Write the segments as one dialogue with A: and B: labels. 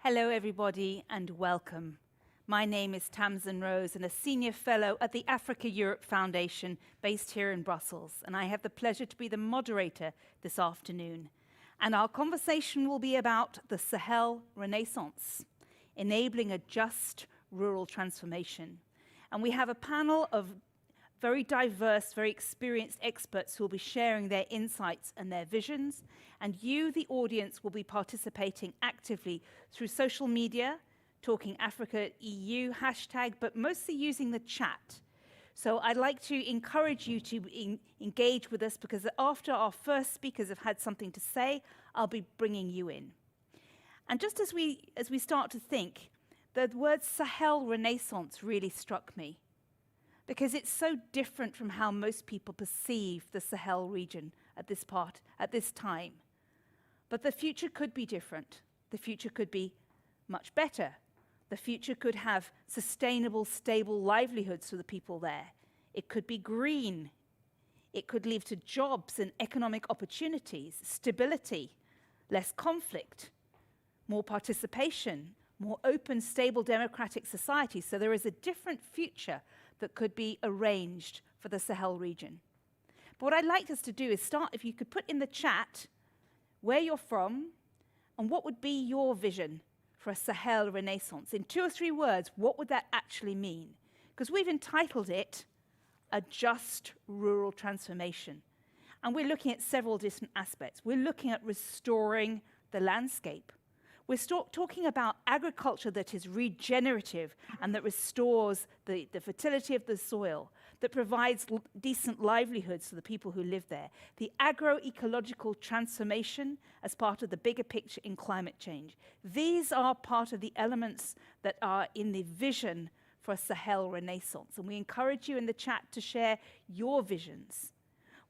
A: Hello, everybody, and welcome. My name is Tamsin Rose, and a Senior Fellow at the Africa-Europe Foundation based here in Brussels, and I have the pleasure to be the moderator this afternoon. And our conversation will be about the Sahel Renaissance, enabling a just rural transformation. And we have a panel of very diverse, very experienced experts who will be sharing their insights and their visions. And you, the audience, will be participating actively through social media, talking Africa EU hashtag, but mostly using the chat. So I'd like to encourage you to engage with us, because after our first speakers have had something to say, I'll be bringing you in. And just as we start to think, the word Sahel Renaissance really struck me, because it's so different from how most people perceive the Sahel region at this time. But the future could be different. The future could be much better. The future could have sustainable, stable livelihoods for the people there. It could be green. It could lead to jobs and economic opportunities, stability, less conflict, more participation, more open, stable, democratic societies. So there is a different future that could be arranged for the Sahel region. But what I'd like us to do is start, if you could put in the chat where you're from and what would be your vision for a Sahel Renaissance. In 2 or 3 words, what would that actually mean? Because we've entitled it A Just Rural Transformation. And we're looking at several different aspects. We're looking at restoring the landscape. We're talking about agriculture that is regenerative and that restores the fertility of the soil, that provides decent livelihoods for the people who live there. The agroecological transformation as part of the bigger picture in climate change. These are part of the elements that are in the vision for a Sahel Renaissance. And we encourage you in the chat to share your visions.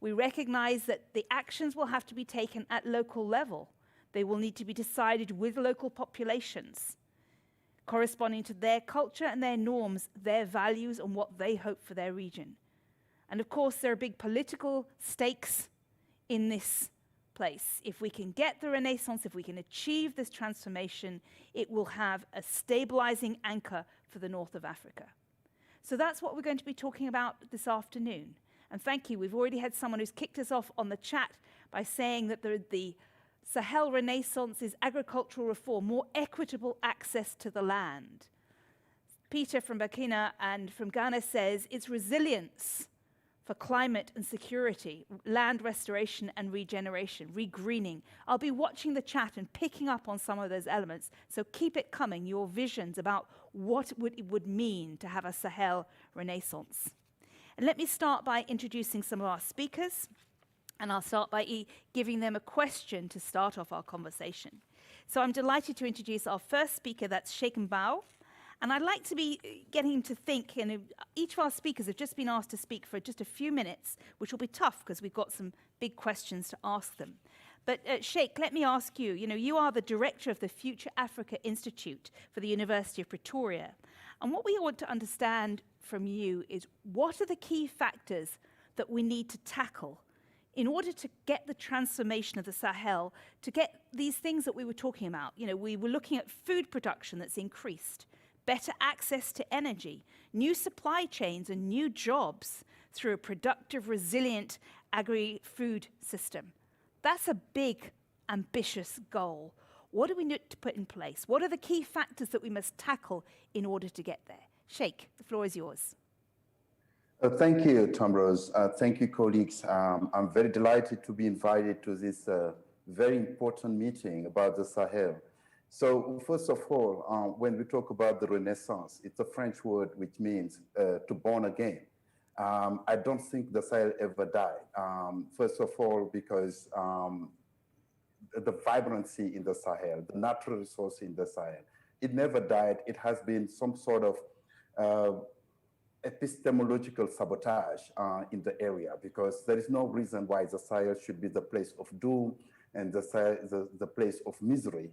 A: We recognize that the actions will have to be taken at local level. They will need to be decided with local populations, corresponding to their culture and their norms, their values, and what they hope for their region. And of course, there are big political stakes in this place. If we can get the Renaissance, if we can achieve this transformation, it will have a stabilizing anchor for the north of Africa. So that's what we're going to be talking about this afternoon. And thank you. We've already had someone who's kicked us off on the chat by saying that the Sahel Renaissance is agricultural reform, more equitable access to the land. Peter from Burkina and from Ghana says it's resilience for climate and security, land restoration and regeneration, regreening. I'll be watching the chat and picking up on some of those elements, so keep it coming, your visions about what it would mean to have a Sahel Renaissance. And let me start by introducing some of our speakers. And I'll start by giving them a question to start off our conversation. So I'm delighted to introduce our first speaker, that's Cheikh Mbow. And I'd like to be getting him to think, and each of our speakers have just been asked to speak for just a few minutes, which will be tough because we've got some big questions to ask them. But Cheikh, let me ask you, you are the director of the Future Africa Institute for the University of Pretoria. And what we want to understand from you is, what are the key factors that we need to tackle in order to get the transformation of the Sahel, to get these things that we were talking about? We were looking at food production that's increased, better access to energy, new supply chains and new jobs through a productive, resilient agri-food system. That's a big, ambitious goal. What do we need to put in place? What are the key factors that we must tackle in order to get there? Cheikh, the floor is yours.
B: Thank you, Tom Rose. Thank you, colleagues. I'm very delighted to be invited to this very important meeting about the Sahel. So first of all, when we talk about the Renaissance, it's a French word which means to born again. I don't think the Sahel ever died. First of all, because the vibrancy in the Sahel, the natural resource in the Sahel, it never died. It has been some sort of epistemological sabotage in the area, because there is no reason why the Sahel should be the place of doom and the place of misery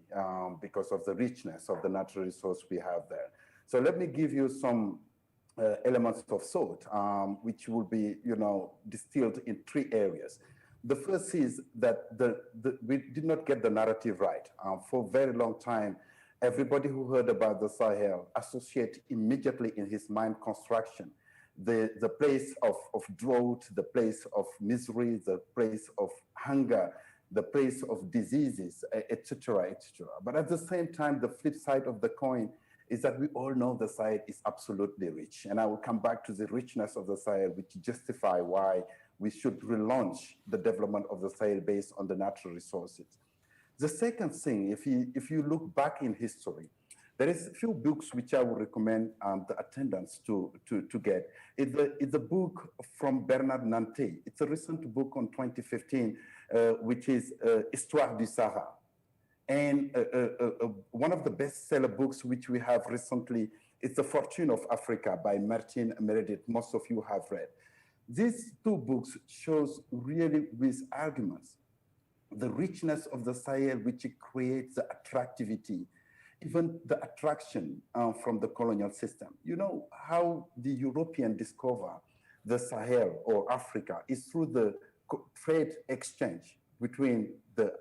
B: because of the richness of the natural resource we have there. So let me give you some elements of thought, which will be, distilled in 3 areas. The first is that we did not get the narrative right. For a very long time, Everybody who heard about the Sahel associate immediately in his mind construction the place of drought, the place of misery, the place of hunger, the place of diseases, etc., etc. But at the same time, the flip side of the coin is that we all know the Sahel is absolutely rich. And I will come back to the richness of the Sahel, which justify why we should relaunch the development of the Sahel based on the natural resources. The second thing, if you look back in history, there is a few books which I would recommend the attendants to get. It's a book from Bernard Nantais. It's a recent book on 2015, which is Histoire du Sahara. And one of the bestseller books which we have recently is The Fortune of Africa by Martin Meredith. Most of you have read. These two books shows really with arguments the richness of the Sahel, which creates the attractivity, even the attraction from the colonial system. You know how the European discover the Sahel or Africa is through the trade exchange between the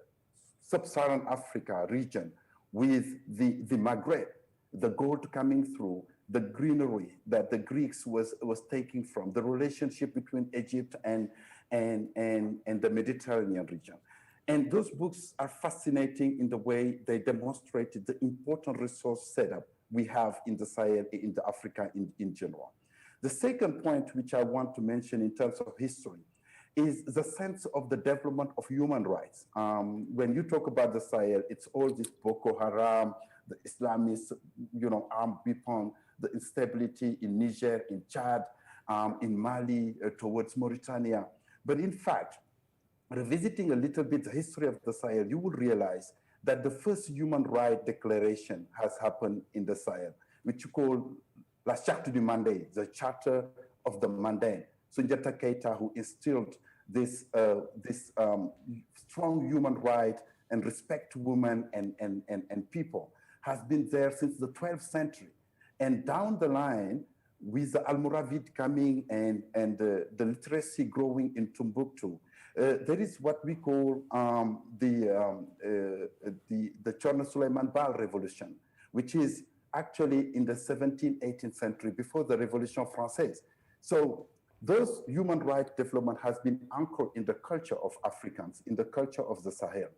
B: sub-Saharan Africa region with the Maghreb, the gold coming through, the greenery that the Greeks was taking from, the relationship between Egypt and the Mediterranean region. And those books are fascinating in the way they demonstrated the important resource setup we have in the Sahel, in the Africa in general. The second point which I want to mention in terms of history is the sense of the development of human rights. When you talk about the Sahel, it's all this Boko Haram, the Islamists, armed weapon, the instability in Niger, in Chad, in Mali, towards Mauritania. But in fact, revisiting a little bit the history of the Sahel, you will realize that the first human rights declaration has happened in the Sahel, which you call La Charte du Mandé, the Charter of the Mandé. Sunjata Keita, who instilled this strong human right and respect to women and people, has been there since the 12th century. And down the line, with the Almoravid coming and the literacy growing in Timbuktu, there is what we call the Chorna Suleiman Baal Revolution, which is actually in the 17th, 18th century, before the Revolution Française. So those human rights development has been anchored in the culture of Africans, in the culture of the Sahel.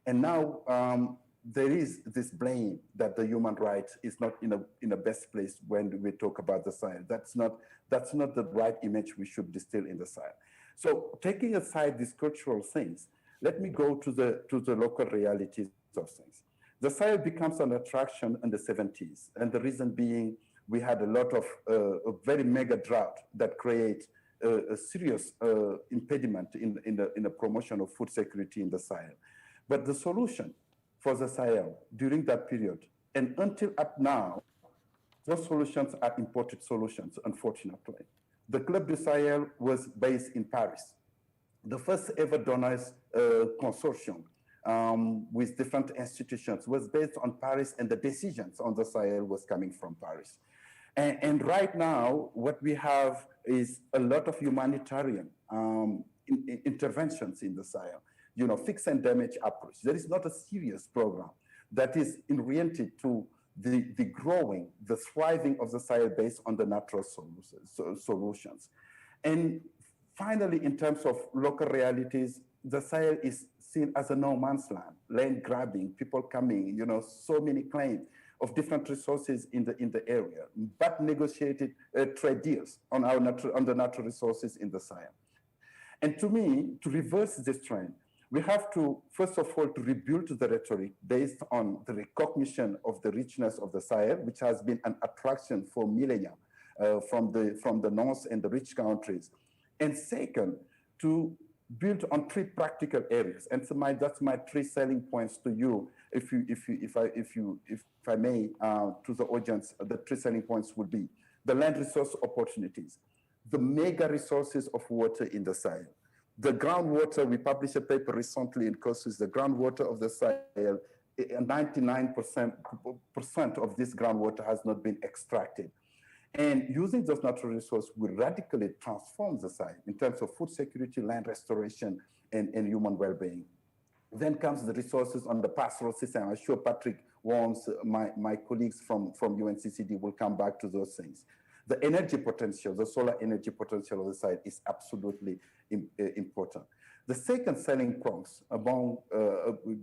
B: And now there is this blame that the human rights is not in a best place when we talk about the Sahel. That's not the right image we should distill in the Sahel. So taking aside these cultural things, let me go to the local realities of things. The Sahel becomes an attraction in the 70s, and the reason being we had a lot of a very mega drought that create a serious impediment in the promotion of food security in the Sahel. But the solution for the Sahel during that period, and until up now, those solutions are imported solutions, unfortunately. The Club du Sahel was based in Paris. The first ever donors consortium with different institutions was based on Paris, and the decisions on the Sahel was coming from Paris. And right now, what we have is a lot of humanitarian interventions in the Sahel. Fix and damage approach. There is not a serious program that is oriented to the growing, the thriving of the Sahel based on the natural solutions. And finally, in terms of local realities, the Sahel is seen as a no man's land grabbing, people coming, so many claims of different resources in the area, but negotiated trade deals on the natural resources in the Sahel. And to me, to reverse this trend, we have to, first of all, to rebuild the rhetoric based on the recognition of the richness of the Sahel, which has been an attraction for millennia from the north and the rich countries. And second, to build on three practical areas. And so that's my three selling points to you, if I may, to the audience. The three selling points would be the land resource opportunities, the mega resources of water in the Sahel. The groundwater, we published a paper recently in COSUS, the groundwater of the Sahel, 99% of this groundwater has not been extracted. And using those natural resources will radically transform the Sahel in terms of food security, land restoration, and human well-being. Then comes the resources on the pastoral system. I'm sure Patrick wants my colleagues from UNCCD will come back to those things. The energy potential, the solar energy potential of the site is absolutely important. The second selling prongs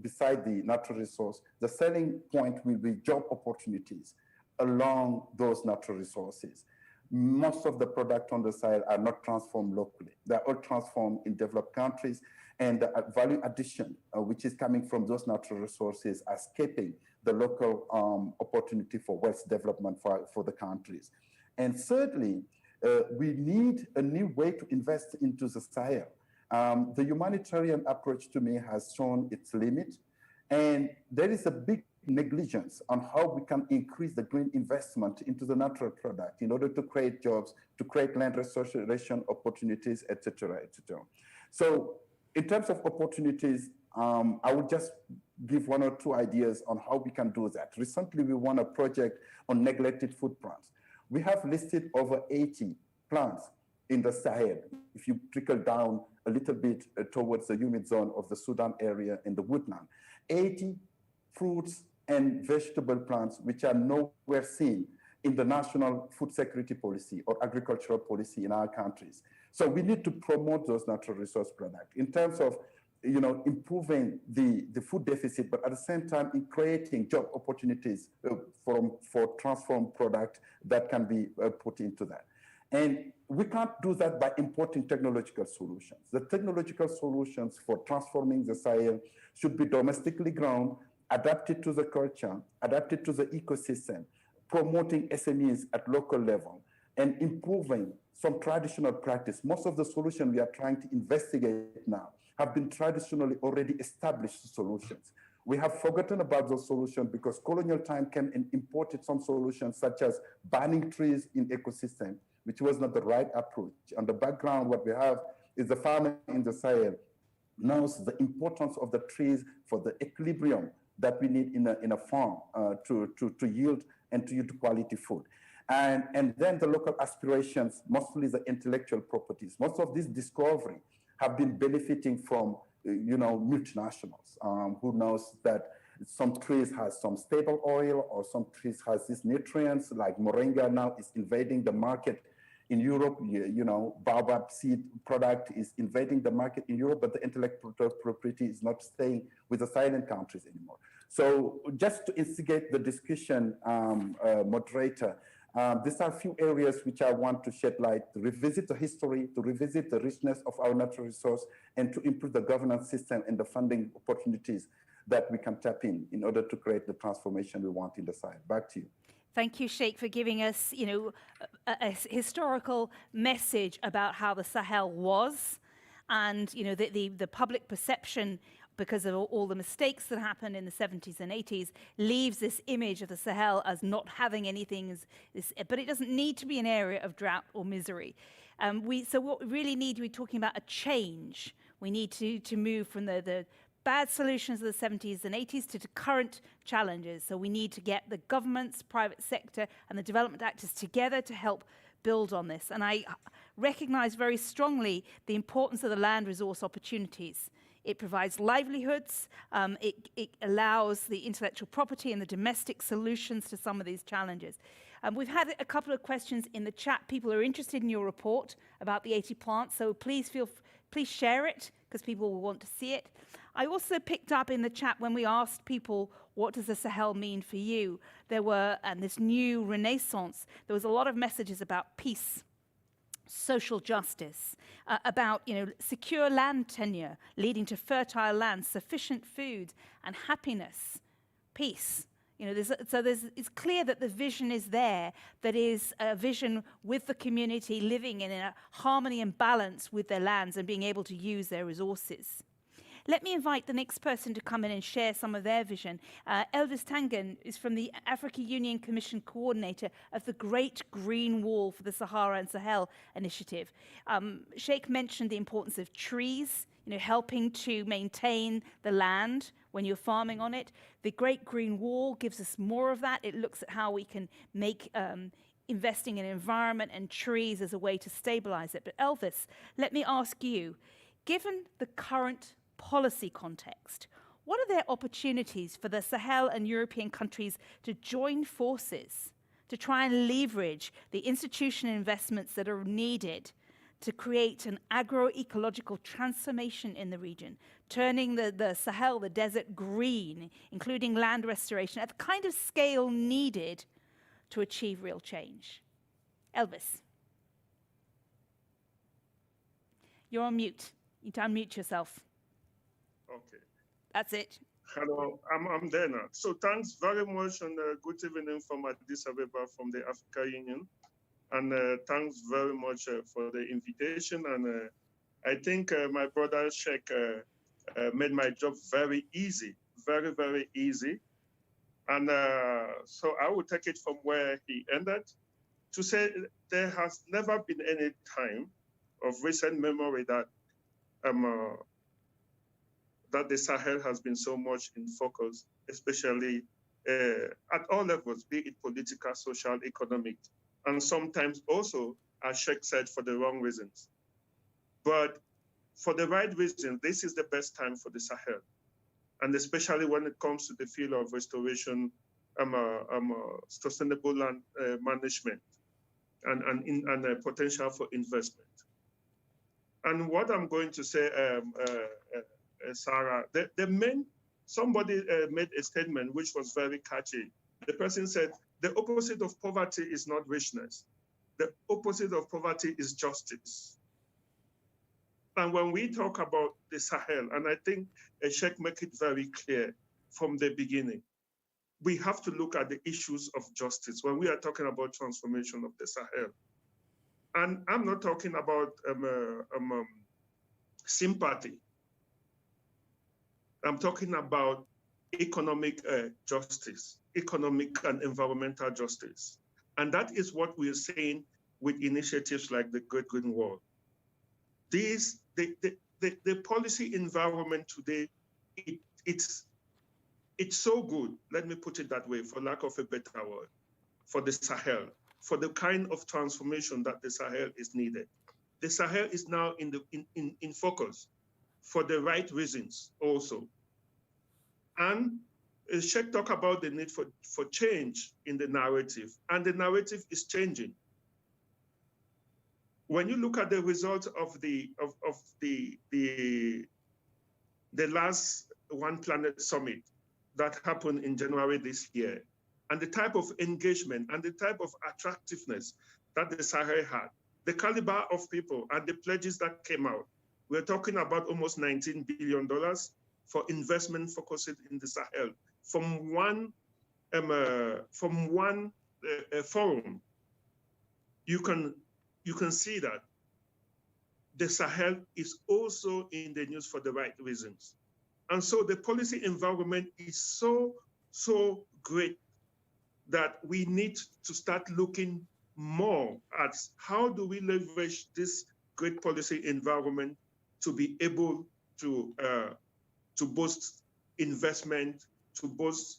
B: beside the natural resource, the selling point will be job opportunities along those natural resources. Most of the product on the site are not transformed locally. They're all transformed in developed countries, and the value addition, which is coming from those natural resources, are escaping the local opportunity for wealth development for the countries. And thirdly, we need a new way to invest into the Sahel. The humanitarian approach to me has shown its limit, and there is a big negligence on how we can increase the green investment into the natural product in order to create jobs, to create land restoration opportunities, et cetera, et cetera. So in terms of opportunities, I would just give one or two ideas on how we can do that. Recently, we won a project on neglected food plants. We have listed over 80 plants in the Sahel. If you trickle down a little bit towards the humid zone of the Sudan area in the woodland, 80 fruits and vegetable plants which are nowhere seen in the national food security policy or agricultural policy in our countries. So we need to promote those natural resource products in terms of improving the food deficit, but at the same time in creating job opportunities for transformed product that can be put into that. And we can't do that by importing technological solutions. The technological solutions for transforming the Sahel should be domestically grown, adapted to the culture, adapted to the ecosystem, promoting SMEs at local level, and improving some traditional practice. Most of the solutions we are trying to investigate now have been traditionally already established solutions. We have forgotten about those solutions because colonial time came and imported some solutions such as banning trees in ecosystem, which was not the right approach. On the background, what we have is the farmer in the Sahel knows the importance of the trees for the equilibrium that we need in a farm to yield and to yield quality food. And then the local aspirations, mostly the intellectual properties. Most of this discovery have been benefiting from multinationals who knows that some trees has some stable oil or some trees has these nutrients, like moringa now is invading the market in Europe. Baobab seed product is invading the market in Europe, but the intellectual property is not staying with the silent countries anymore. So just to instigate the discussion, moderator, these are a few areas which I want to shed light, to revisit the history, to revisit the richness of our natural resource, and to improve the governance system and the funding opportunities that we can tap in order to create the transformation we want in the Sahel. Back to you.
A: Thank you, Cheikh, for giving us, a historical message about how the Sahel was, and the public perception, because of all the mistakes that happened in the 70s and 80s, leaves this image of the Sahel as not having anything, but it doesn't need to be an area of drought or misery. So what we really need, we're talking about a change. We need to move from the bad solutions of the 70s and 80s to the current challenges. So we need to get the governments, private sector, and the development actors together to help build on this. And I recognize very strongly the importance of the land resource opportunities. It provides livelihoods, it allows the intellectual property and the domestic solutions to some of these challenges. We've had a couple of questions in the chat. People are interested in your report about the 80 plants, so please share it, because people will want to see it. I also picked up in the chat when we asked people, what does the Sahel mean for you? There were, and this new renaissance, there was a lot of messages about peace, social justice, about secure land tenure leading to fertile land, sufficient food, and happiness, peace. It's clear that the vision is there, that is a vision with the community living in a harmony and balance with their lands and being able to use their resources. Let me invite the next person to come in and share some of their vision. Elvis Tangem is from the Africa Union Commission coordinator of the Great Green Wall for the Sahara and Sahel initiative. Cheikh mentioned the importance of trees, helping to maintain the land when you're farming on it. The Great Green Wall gives us more of that. It looks at how we can make investing in environment and trees as a way to stabilize it. But Elvis, let me ask you, given the current policy context, What are their opportunities for the Sahel and European countries to join forces to try and leverage the institutional investments that are needed to create an agroecological transformation in the region, turning the Sahel, the desert, green, including land restoration at the kind of scale needed to achieve real change? Elvis. You're on mute. You need to unmute yourself.
C: Okay.
A: That's it.
C: Hello, I'm there now. So thanks very much and good evening from Addis Ababa from the Africa Union. And thanks very much for the invitation. And I think my brother Cheikh made my job very easy, very, very easy. And so I will take it from where he ended to say there has never been any time of recent memory that that the Sahel has been so much in focus, especially at all levels, be it political, social, economic, and sometimes also, as Cheikh said, for the wrong reasons. But for the right reason, this is the best time for the Sahel, and especially when it comes to the field of restoration, sustainable land management, and potential for investment. And what I'm going to say, Sarah, somebody made a statement which was very catchy. The person said, the opposite of poverty is not richness. The opposite of poverty is justice. And when we talk about the Sahel, and I think Cheikh make it very clear from the beginning, we have to look at the issues of justice when we are talking about transformation of the Sahel. And I'm not talking about sympathy. I'm talking about economic justice, economic and environmental justice. And that is what we're saying with initiatives like the Great Green Wall. The policy environment today, it's so good, let me put it that way, for lack of a better word, for the Sahel, for the kind of transformation that the Sahel is needed. The Sahel is now in focus for the right reasons also. And Cheikh talked about the need for change in the narrative, and the narrative is changing. When you look at the results of the last One Planet Summit that happened in January this year, and the type of engagement and the type of attractiveness that the Sahel had, the caliber of people and the pledges that came out, we're talking about almost $19 billion for investment focused in the Sahel from one forum. You can see that the Sahel is also in the news for the right reasons. And so the policy environment is so great that we need to start looking more at how do we leverage this great policy environment to be able to boost investment, to boost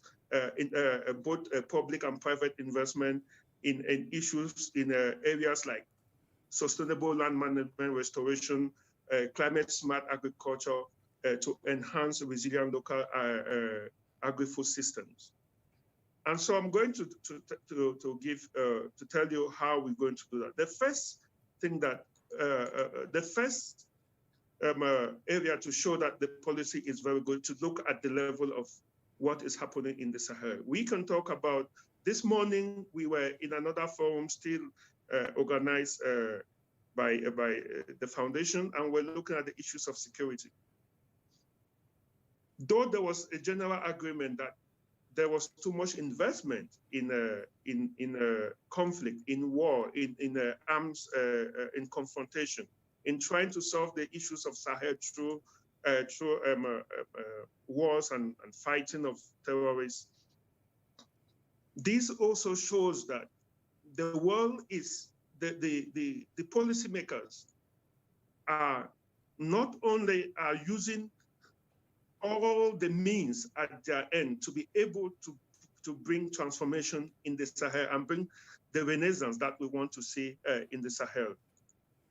C: both public and private investment in issues in areas like sustainable land management, restoration, climate smart agriculture, to enhance resilient local agri-food systems. And so I'm going to tell you how we're going to do that. The first thing that, the first area to show that the policy is very good, to look at the level of what is happening in the Sahel. We can talk about, this morning we were in another forum still organized by the foundation, and we're looking at the issues of security. Though there was a general agreement that there was too much investment in conflict, in war, in arms, in confrontation, in trying to solve the issues of Sahel through wars and fighting of terrorists. This also shows that the world is, the policymakers are not only are using all the means at their end to be able to bring transformation in the Sahel and bring the renaissance that we want to see in the Sahel.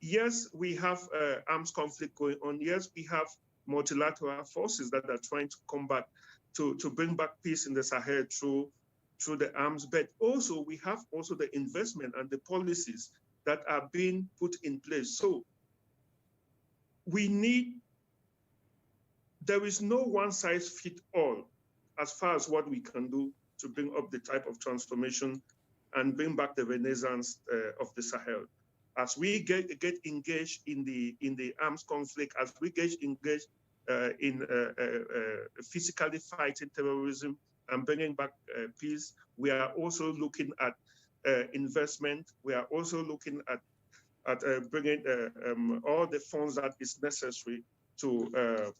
C: Yes, we have arms conflict going on. Yes, we have multilateral forces that are trying to combat, to bring back peace in the Sahel through the arms, but also we have also the investment and the policies that are being put in place. So there is no one size fit all as far as what we can do to bring up the type of transformation and bring back the renaissance of the Sahel. As we get engaged in the arms conflict, as we get engaged in physically fighting terrorism and bringing back peace, we are also looking at investment. We are also looking at bringing all the funds that is necessary to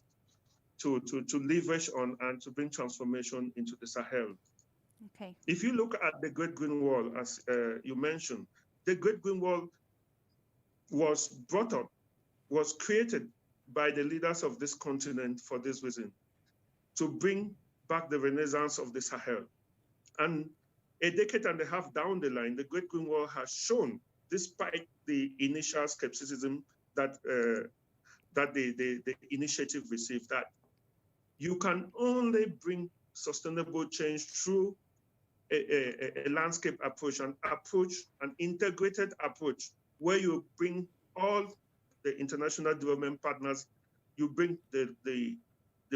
C: leverage on and to bring transformation into the Sahel.
A: Okay.
C: If you look at the Great Green Wall, as you mentioned, the Great Green Wall was created by the leaders of this continent for this reason, to bring back the renaissance of the Sahel. And a decade and a half down the line, the Great Green Wall has shown, despite the initial skepticism that the initiative received, that you can only bring sustainable change through a landscape approach, an integrated approach, where you bring all the international development partners, you bring the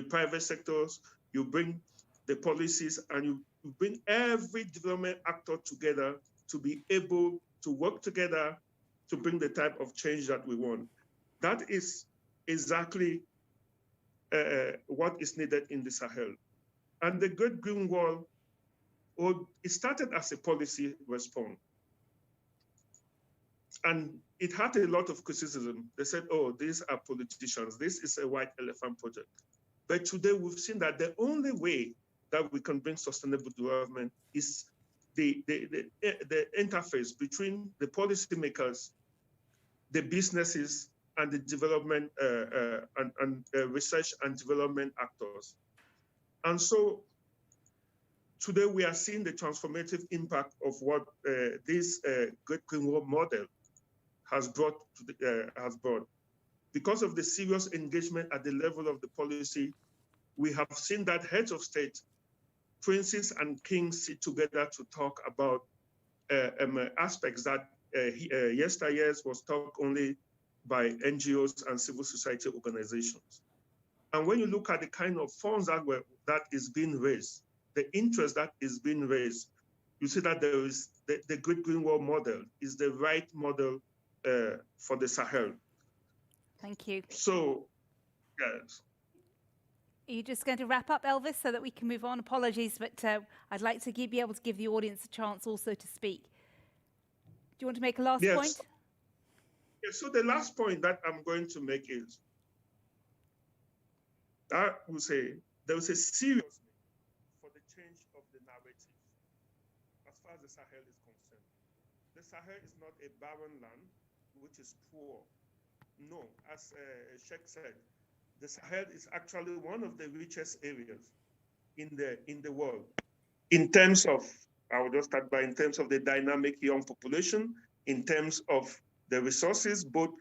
C: private sectors, you bring the policies, and you bring every development actor together to be able to work together to bring the type of change that we want. That is exactly what is needed in the Sahel. And the Great Green Wall, it started as a policy response. And it had a lot of criticism. They said, oh, these are politicians. This is a white elephant project. But today we've seen that the only way that we can bring sustainable development is the interface between the policymakers, the businesses, and the development and research and development actors. And so today we are seeing the transformative impact of what this Great Green Wall model has brought. Because of the serious engagement at the level of the policy, we have seen that heads of state, princes and kings sit together to talk about aspects that yesteryears was talked only by NGOs and civil society organizations. And when you look at the kind of funds that is being raised, the interest that is being raised, you see that there is the Great Green Wall model is the right model for the Sahel.
A: Thank you.
C: So, yes.
A: Are you just going to wrap up, Elvis, so that we can move on? Apologies, but I'd like to be able to give the audience a chance also to speak. Do you want to make a last point?
C: Yes, so the last point that I'm going to make is, I would say there is a serious need for the change of the narrative as far as the Sahel is concerned. The Sahel is not a barren land which is poor. No, as Cheikh said, the Sahel is actually one of the richest areas in the world. In terms of, I will just start by in terms of the dynamic young population, in terms of the resources, both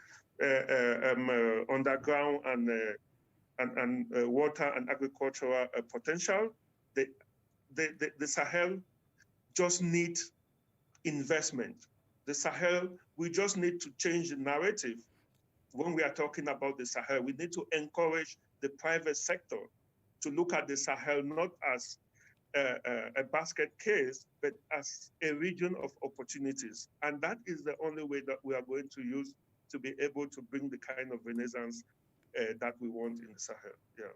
C: underground and water and agricultural potential. The Sahel just need investment. The Sahel, we just need to change the narrative. When we are talking about the Sahel, we need to encourage the private sector to look at the Sahel not as a basket case, but as a region of opportunities. And that is the only way that we are going to use to be able to bring the kind of renaissance that we want in the Sahel. Yeah.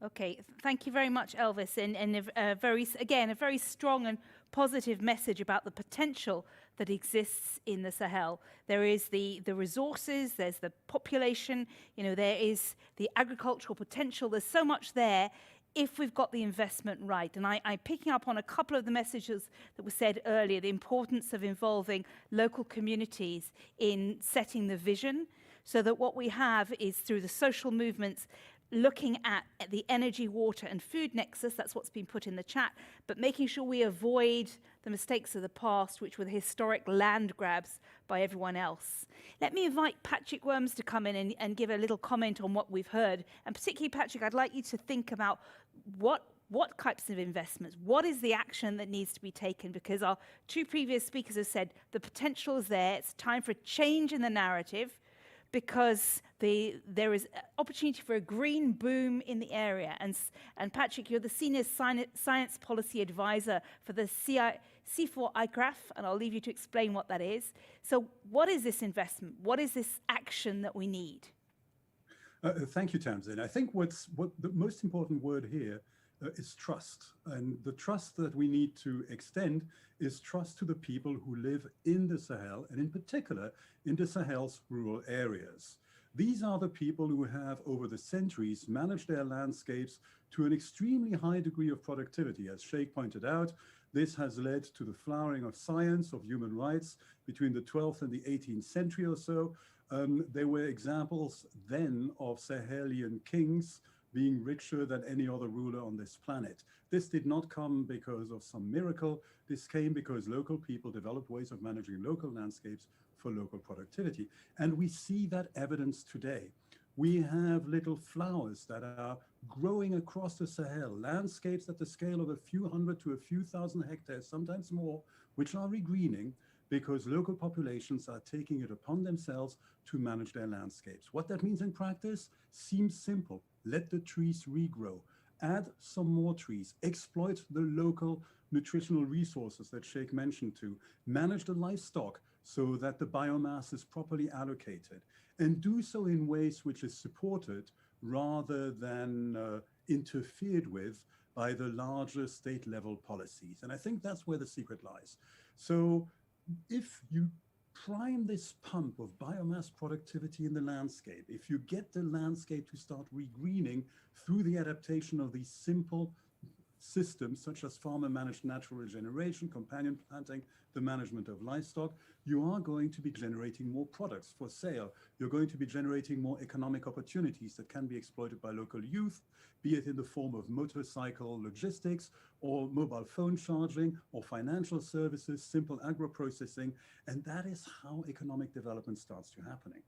A: Okay, thank you very much, Elvis, and a very strong and positive message about the potential that exists in the Sahel. There is the resources, there's the population, there is the agricultural potential. There's so much there if we've got the investment right. And I'm picking up on a couple of the messages that were said earlier, the importance of involving local communities in setting the vision, so that what we have is, through the social movements, looking at the energy, water, and food nexus. That's what's been put in the chat, but making sure we avoid the mistakes of the past, which were the historic land grabs by everyone else. Let me invite Patrick Worms to come in and give a little comment on what we've heard. And particularly, Patrick, I'd like you to think about what types of investments, what is the action that needs to be taken, because our two previous speakers have said the potential is there. It's time for a change in the narrative, because there is opportunity for a green boom in the area. And Patrick, you're the Senior Science Policy Advisor for the C4 ICRAF, and I'll leave you to explain what that is. So what is this investment? What is this action that we need?
D: Thank you, Tamsin. I think what the most important word here is trust. And the trust that we need to extend is trust to the people who live in the Sahel, and in particular, in the Sahel's rural areas. These are the people who have, over the centuries, managed their landscapes to an extremely high degree of productivity. As Cheikh pointed out, this has led to the flowering of science, of human rights, between the 12th and the 18th century or so. There were examples then of Sahelian kings being richer than any other ruler on this planet. This did not come because of some miracle. This came because local people developed ways of managing local landscapes for local productivity. And we see that evidence today. We have little flowers that are growing across the Sahel, landscapes at the scale of a few hundred to a few thousand hectares, sometimes more, which are regreening because local populations are taking it upon themselves to manage their landscapes. What that means in practice seems simple. Let the trees regrow, add some more trees, exploit the local nutritional resources that Cheikh mentioned to, manage the livestock so that the biomass is properly allocated, and do so in ways which is supported rather than interfered with by the larger state-level policies. And I think that's where the secret lies. So if you prime this pump of biomass productivity in the landscape, if you get the landscape to start regreening through the adaptation of these simple systems, such as farmer-managed natural regeneration, companion planting, the management of livestock, you are going to be generating more products for sale. You're going to be generating more economic opportunities that can be exploited by local youth, be it in the form of motorcycle logistics or mobile phone charging or financial services, simple agro-processing, and that is how economic development starts to happening.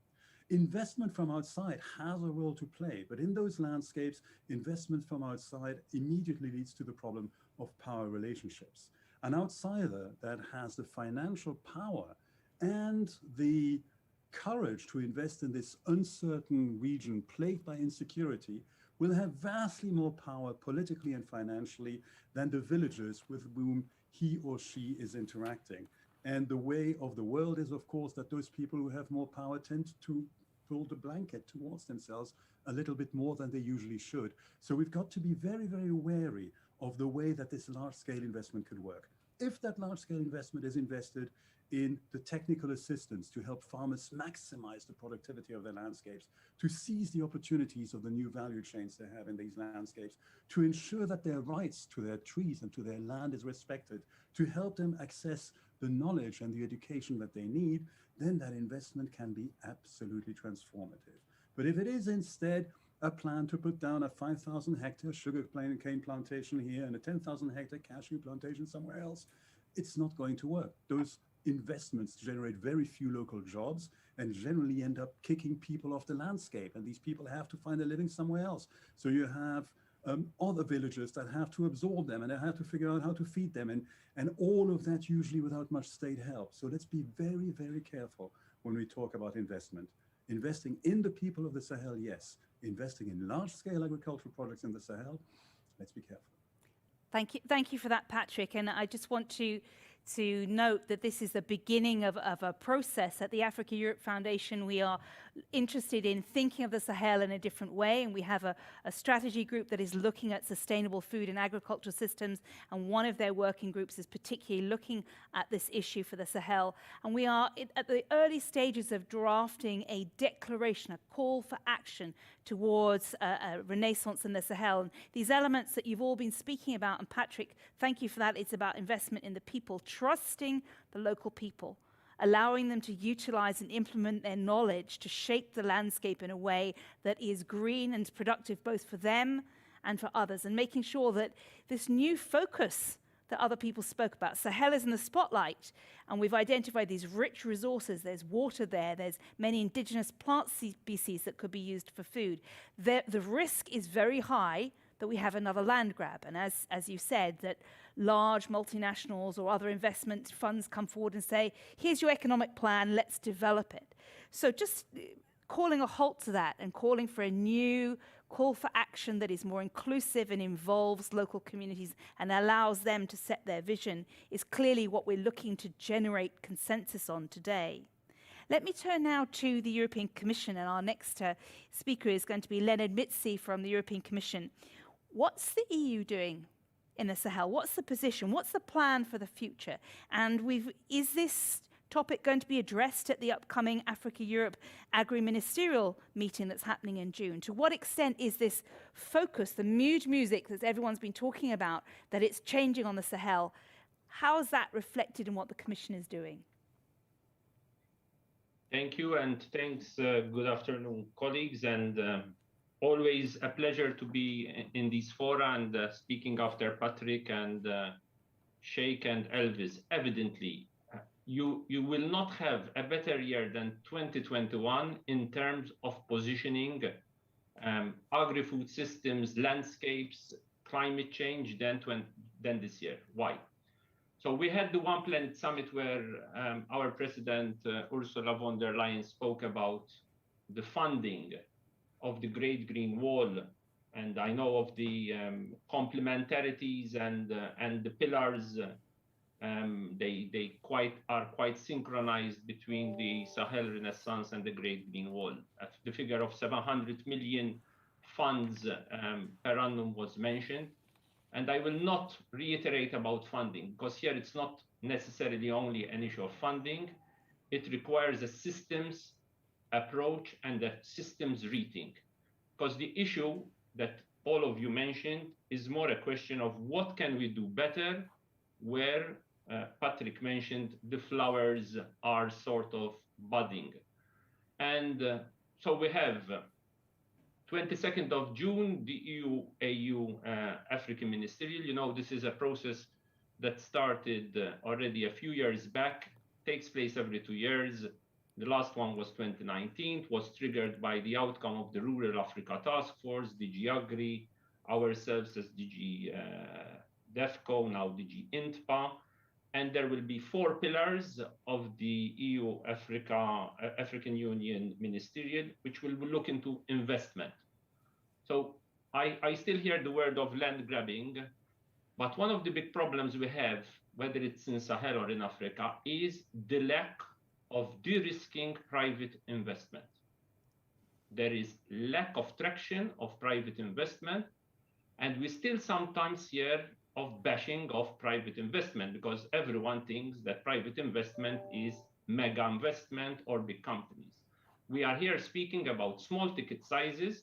D: Investment from outside has a role to play, but in those landscapes, investment from outside immediately leads to the problem of power relationships. An outsider that has the financial power and the courage to invest in this uncertain region plagued by insecurity will have vastly more power politically and financially than the villagers with whom he or she is interacting. And the way of the world is, of course, that those people who have more power tend to pull the blanket towards themselves a little bit more than they usually should. So we've got to be very, very wary of the way that this large-scale investment could work. If that large-scale investment is invested in the technical assistance to help farmers maximize the productivity of their landscapes, to seize the opportunities of the new value chains they have in these landscapes, to ensure that their rights to their trees and to their land is respected, to help them access the knowledge and the education that they need, then that investment can be absolutely transformative. But if it is instead a plan to put down a 5,000 hectare sugar cane plantation here and a 10,000 hectare cashew plantation somewhere else, it's not going to work. Those investments generate very few local jobs and generally end up kicking people off the landscape, and these people have to find a living somewhere else. So you have other villagers that have to absorb them, and they have to figure out how to feed them, and all of that usually without much state help. So let's be very, very careful when we talk about investment. Investing in the people of the Sahel, yes. Investing in large-scale agricultural products in the Sahel, let's be careful.
A: Thank you for that, Patrick. And I just want to note that this is the beginning of a process. At the Africa-Europe Foundation, we are interested in thinking of the Sahel in a different way, and we have a strategy group that is looking at sustainable food and agricultural systems, and one of their working groups is particularly looking at this issue for the Sahel. And we are at the early stages of drafting a declaration, a call for action towards a renaissance in the Sahel. And these elements that you've all been speaking about, and Patrick, thank you for that, it's about investment in the people, trusting the local people. allowing them to utilize and implement their knowledge to shape the landscape in a way that is green and productive both for them and for others, and making sure that this new focus that other people spoke about, Sahel is in the spotlight, and we've identified these rich resources. There's water there, there's many indigenous plant species that could be used for food. The risk is very high that we have another land grab, and as you said, that large multinationals or other investment funds come forward and say, here's your economic plan, let's develop it. So just calling a halt to that and calling for a new call for action that is more inclusive and involves local communities and allows them to set their vision is clearly what we're looking to generate consensus on today. Let me turn now to the European Commission, and our next speaker is going to be Leonard Mizzi from the European Commission. What's the EU doing in the Sahel? What's the position? What's the plan for the future? And is this topic going to be addressed at the upcoming Africa-Europe agri-ministerial meeting that's happening in June? To what extent is this focus, the mood music that everyone's been talking about, that it's changing on the Sahel, how is that reflected in what the Commission is doing?
E: Thank you, and thanks. Good afternoon, colleagues, and always a pleasure to be in these fora and speaking after Patrick and Cheikh and Elvis. Evidently, you will not have a better year than 2021 in terms of positioning agri-food systems, landscapes, climate change than this year. Why? So we had the One Planet Summit where our President Ursula von der Leyen spoke about the funding of the Great Green Wall, and I know of the complementarities and the pillars. They are quite synchronized between the Sahel Renaissance and the Great Green Wall. The figure of 700 million funds per annum was mentioned. And I will not reiterate about funding, because here it's not necessarily only an issue of funding. It requires a systems approach and a systems rethink. Because the issue that all of you mentioned is more a question of what can we do better, where Patrick mentioned the flowers are sort of budding. And so we have 22nd of June, the EU-AU African Ministerial. You know, this is a process that started already a few years back, takes place every 2 years. The last one was 2019, it was triggered by the outcome of the Rural Africa Task Force, DG Agri, ourselves as DG DEVCO, now DG INTPA. And there will be 4 pillars of the EU-African Union Ministerial, which will look into investment. So I still hear the word of land grabbing, but one of the big problems we have, whether it's in Sahel or in Africa, is the lack of de-risking private investment. There is lack of traction of private investment, and we still sometimes hear of bashing of private investment because everyone thinks that private investment is mega investment or big companies. We are here speaking about small ticket sizes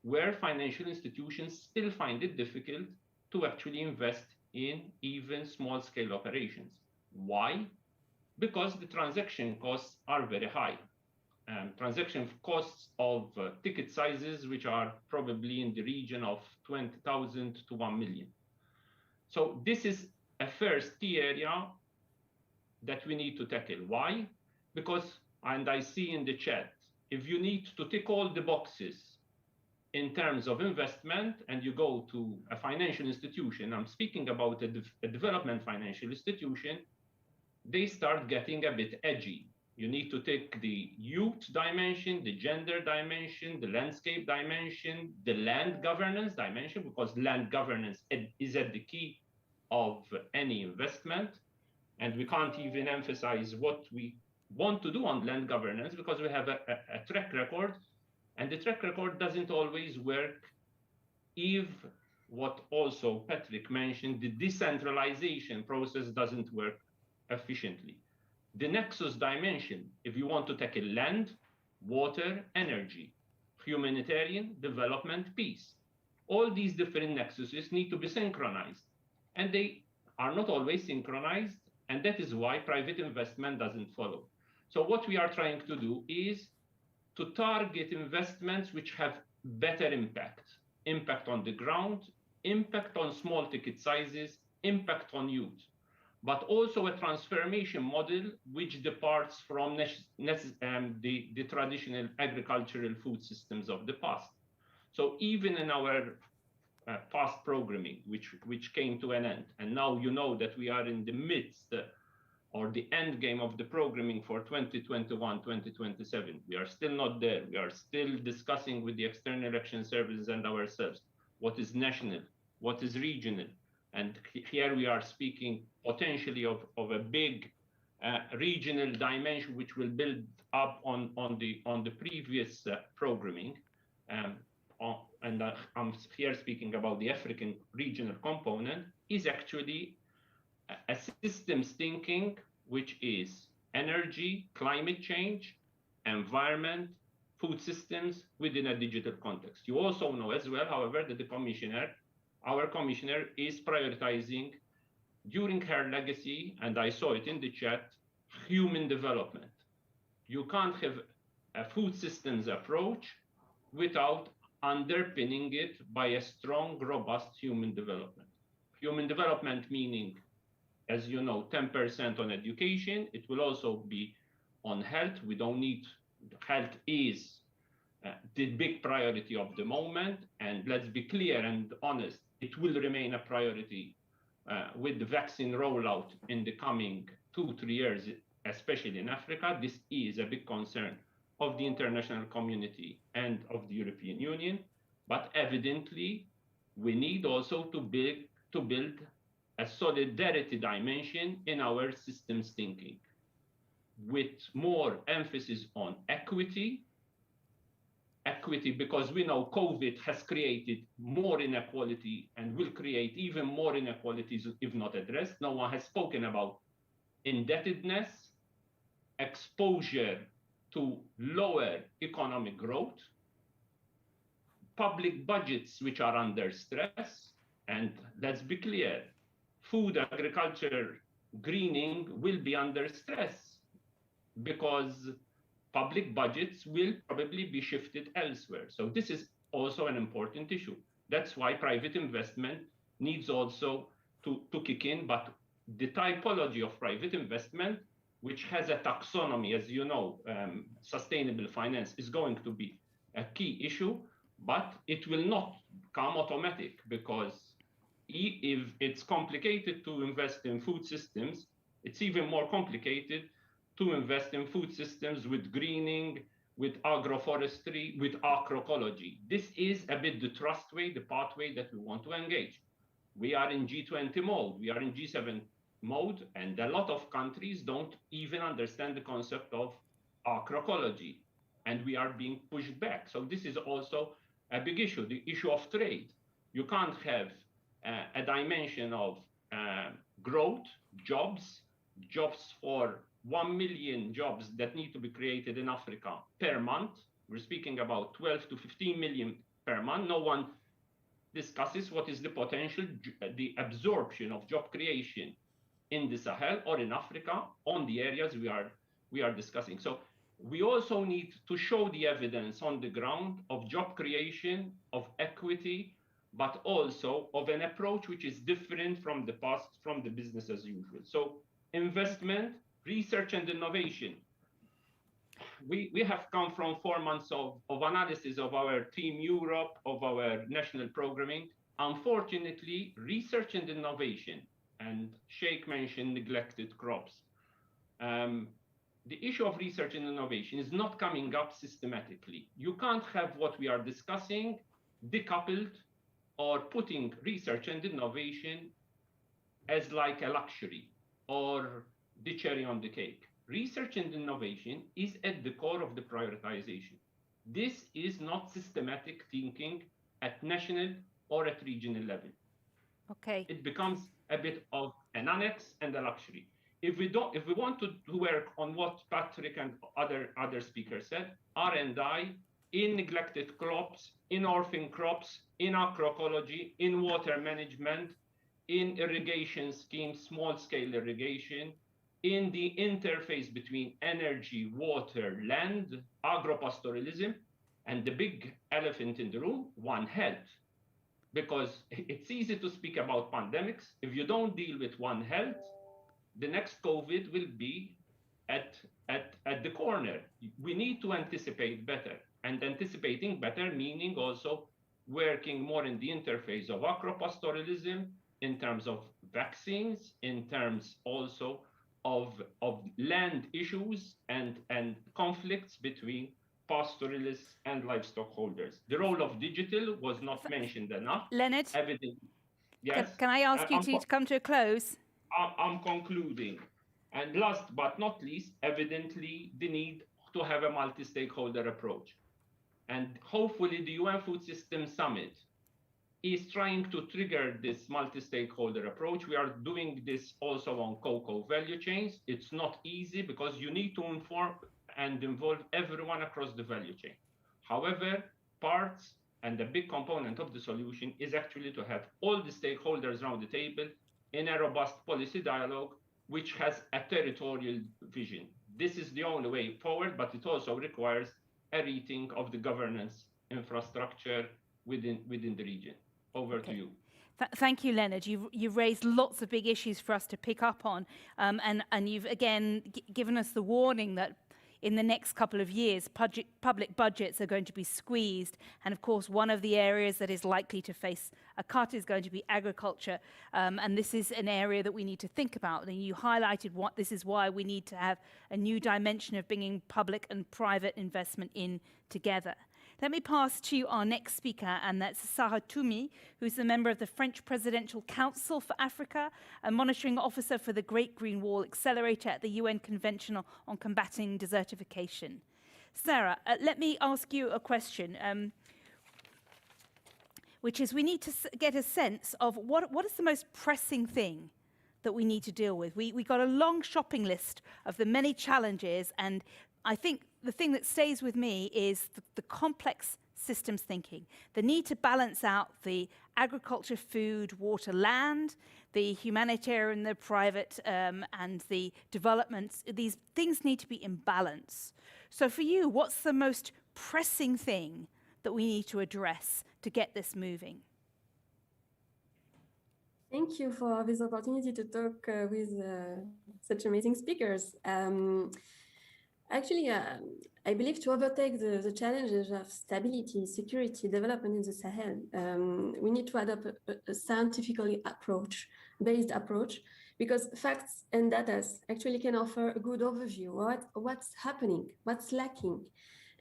E: where financial institutions still find it difficult to actually invest in even small scale operations. Why? Because the transaction costs are very high. Transaction costs of ticket sizes which are probably in the region of 20,000 to 1 million. So this is a first key area that we need to tackle. Why? Because, and I see in the chat, if you need to tick all the boxes in terms of investment and you go to a financial institution, I'm speaking about a development financial institution, they start getting a bit edgy. You need to take the youth dimension, the gender dimension, the landscape dimension, the land governance dimension, because land governance is at the key of any investment. And we can't even emphasize what we want to do on land governance because we have a track record, and the track record doesn't always work if what also Patrick mentioned, the decentralization process doesn't work efficiently. The nexus dimension, if you want to tackle land, water, energy, humanitarian, development, peace, all these different nexuses need to be synchronized. And they are not always synchronized, and that is why private investment doesn't follow. So what we are trying to do is to target investments which have better impact on the ground, impact on small ticket sizes, impact on youth, but also a transformation model which departs from the traditional agricultural food systems of the past. So even in our past programming, which came to an end, and now you know that we are in the midst or the end game of the programming for 2021-2027. We are still not there. We are still discussing with the External Action Services and ourselves what is national, what is regional. And here we are speaking potentially of a big regional dimension which will build up on the previous programming. And I'm here speaking about the African regional component, is actually a systems thinking, which is energy, climate change, environment, food systems within a digital context. You also know as well, however, that our commissioner is prioritizing during her legacy, and I saw it in the chat, human development. You can't have a food systems approach without underpinning it by a strong, robust human development. Human development meaning, as you know, 10% on education. It will also be on health. We don't need, health is the big priority of the moment. And let's be clear and honest, it will remain a priority with the vaccine rollout in the coming 2-3 years, especially in Africa. This is a big concern of the international community and of the European Union. But evidently, we need also to build a solidarity dimension in our systems thinking, with more emphasis on equity, because we know COVID has created more inequality and will create even more inequalities if not addressed. No one has spoken about indebtedness, exposure to lower economic growth, public budgets which are under stress, and let's be clear, food, agriculture, greening will be under stress because public budgets will probably be shifted elsewhere. So this is also an important issue. That's why private investment needs also to kick in, but the typology of private investment, which has a taxonomy, as you know, sustainable finance is going to be a key issue, but it will not come automatic, because if it's complicated to invest in food systems, it's even more complicated to invest in food systems with greening, with agroforestry, with agroecology. This is a bit the trust way, the pathway that we want to engage. We are in G20 mode, we are in G7 mode, and a lot of countries don't even understand the concept of agroecology, and we are being pushed back. So this is also a big issue, the issue of trade. You can't have a dimension of growth, jobs for 1 million jobs that need to be created in Africa per month. We're speaking about 12 to 15 million per month. No one discusses what is the potential, the absorption of job creation in the Sahel or in Africa on the areas we are discussing. So we also need to show the evidence on the ground of job creation, of equity, but also of an approach which is different from the past, from the business as usual. So investment, research and innovation. We have come from 4 months of analysis of our Team Europe, of our national programming. Unfortunately, research and innovation, and Cheikh mentioned neglected crops. The issue of research and innovation is not coming up systematically. You can't have what we are discussing decoupled or putting research and innovation as like a luxury or the cherry on the cake. Research and innovation is at the core of the prioritization. This is not systematic thinking at national or at regional level.
A: Okay.
E: It becomes a bit of an annex and a luxury. If we want to work on what Patrick and other speakers said, R&I in neglected crops, in orphan crops, in agroecology, in water management, in irrigation schemes, small-scale irrigation, in the interface between energy, water, land, agropastoralism, and the big elephant in the room, One Health. Because it's easy to speak about pandemics. If you don't deal with One Health, the next COVID will be at the corner. We need to anticipate better. And anticipating better meaning also working more in the interface of agropastoralism, in terms of vaccines, in terms also of land issues and conflicts between pastoralists and livestock holders. The role of digital was not mentioned enough.
A: Leonard,
E: yes.
A: Can I ask you to come to a close?
E: I'm concluding. And last but not least, evidently the need to have a multi-stakeholder approach. And hopefully the UN Food System Summit is trying to trigger this multi-stakeholder approach. We are doing this also on cocoa value chains. It's not easy because you need to inform and involve everyone across the value chain. However, parts and a big component of the solution is actually to have all the stakeholders around the table in a robust policy dialogue, which has a territorial vision. This is the only way forward, but it also requires a rethink of the governance infrastructure within the region. Over to you.
A: Thank you, Leonard. You've raised lots of big issues for us to pick up on, and you've again given us the warning that in the next couple of years, public budgets are going to be squeezed. And of course, one of the areas that is likely to face a cut is going to be agriculture. And this is an area that we need to think about. And you highlighted this is why we need to have a new dimension of bringing public and private investment in together. Let me pass to our next speaker, and that's Toumi, who's a member of the French Presidential Council for Africa, a monitoring officer for the Great Green Wall Accelerator at the UN Convention on Combating Desertification. Sarah, let me ask you a question, which is we need to get a sense of what is the most pressing thing that we need to deal with. We got a long shopping list of the many challenges, and I think the thing that stays with me is the complex systems thinking, the need to balance out the agriculture, food, water, land, the humanitarian, the private, and the developments. These things need to be in balance. So for you, what's the most pressing thing that we need to address to get this moving?
F: Thank you for this opportunity to talk with such amazing speakers. Actually, I believe to overtake the challenges of stability, security, development in the Sahel, we need to adopt a scientifically based approach, because facts and data actually can offer a good overview of what's happening, what's lacking.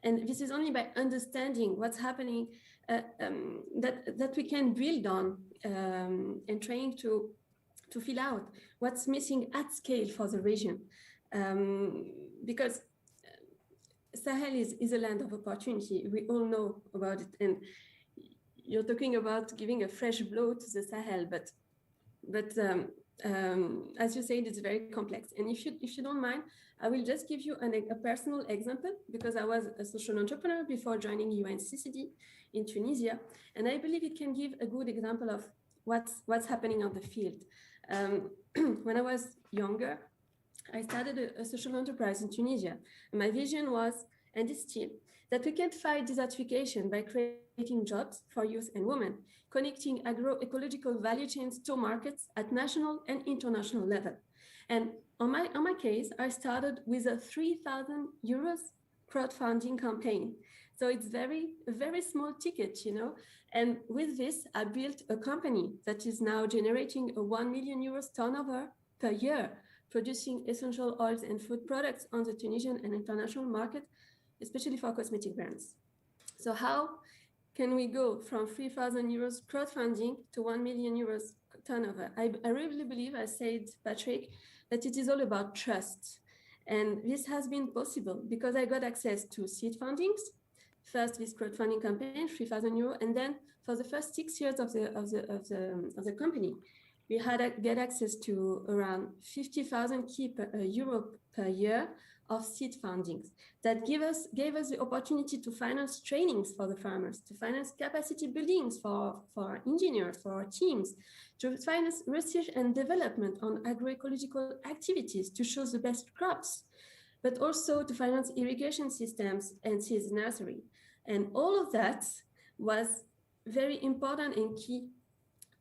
F: And this is only by understanding what's happening that we can build on and trying to fill out what's missing at scale for the region. Because Sahel is a land of opportunity. We all know about it, and you're talking about giving a fresh blow to the Sahel, but as you said, it's very complex. And if you don't mind, I will just give you a personal example, because I was a social entrepreneur before joining UNCCD in Tunisia, and I believe it can give a good example of what's happening on the field. When I was younger, I started a social enterprise in Tunisia. And my vision was, and is still, that we can fight desertification by creating jobs for youth and women, connecting agroecological value chains to markets at national and international level. And on my case, I started with a 3,000 euros crowdfunding campaign. So it's a very small ticket, you know. And with this, I built a company that is now generating a 1 million euros turnover per year, producing essential oils and food products on the Tunisian and international market, especially for cosmetic brands. So how can we go from 3,000 euros crowdfunding to 1 million euros turnover? I really believe, as said Patrick, that it is all about trust. And this has been possible because I got access to seed fundings, first this crowdfunding campaign, 3,000 euros, and then for the first 6 years of the company, we get access to around 50,000 euro per year of seed fundings that gave us the opportunity to finance trainings for the farmers, to finance capacity buildings for our engineers, for our teams, to finance research and development on agroecological activities to show the best crops, but also to finance irrigation systems and seeds nursery. And all of that was very important and key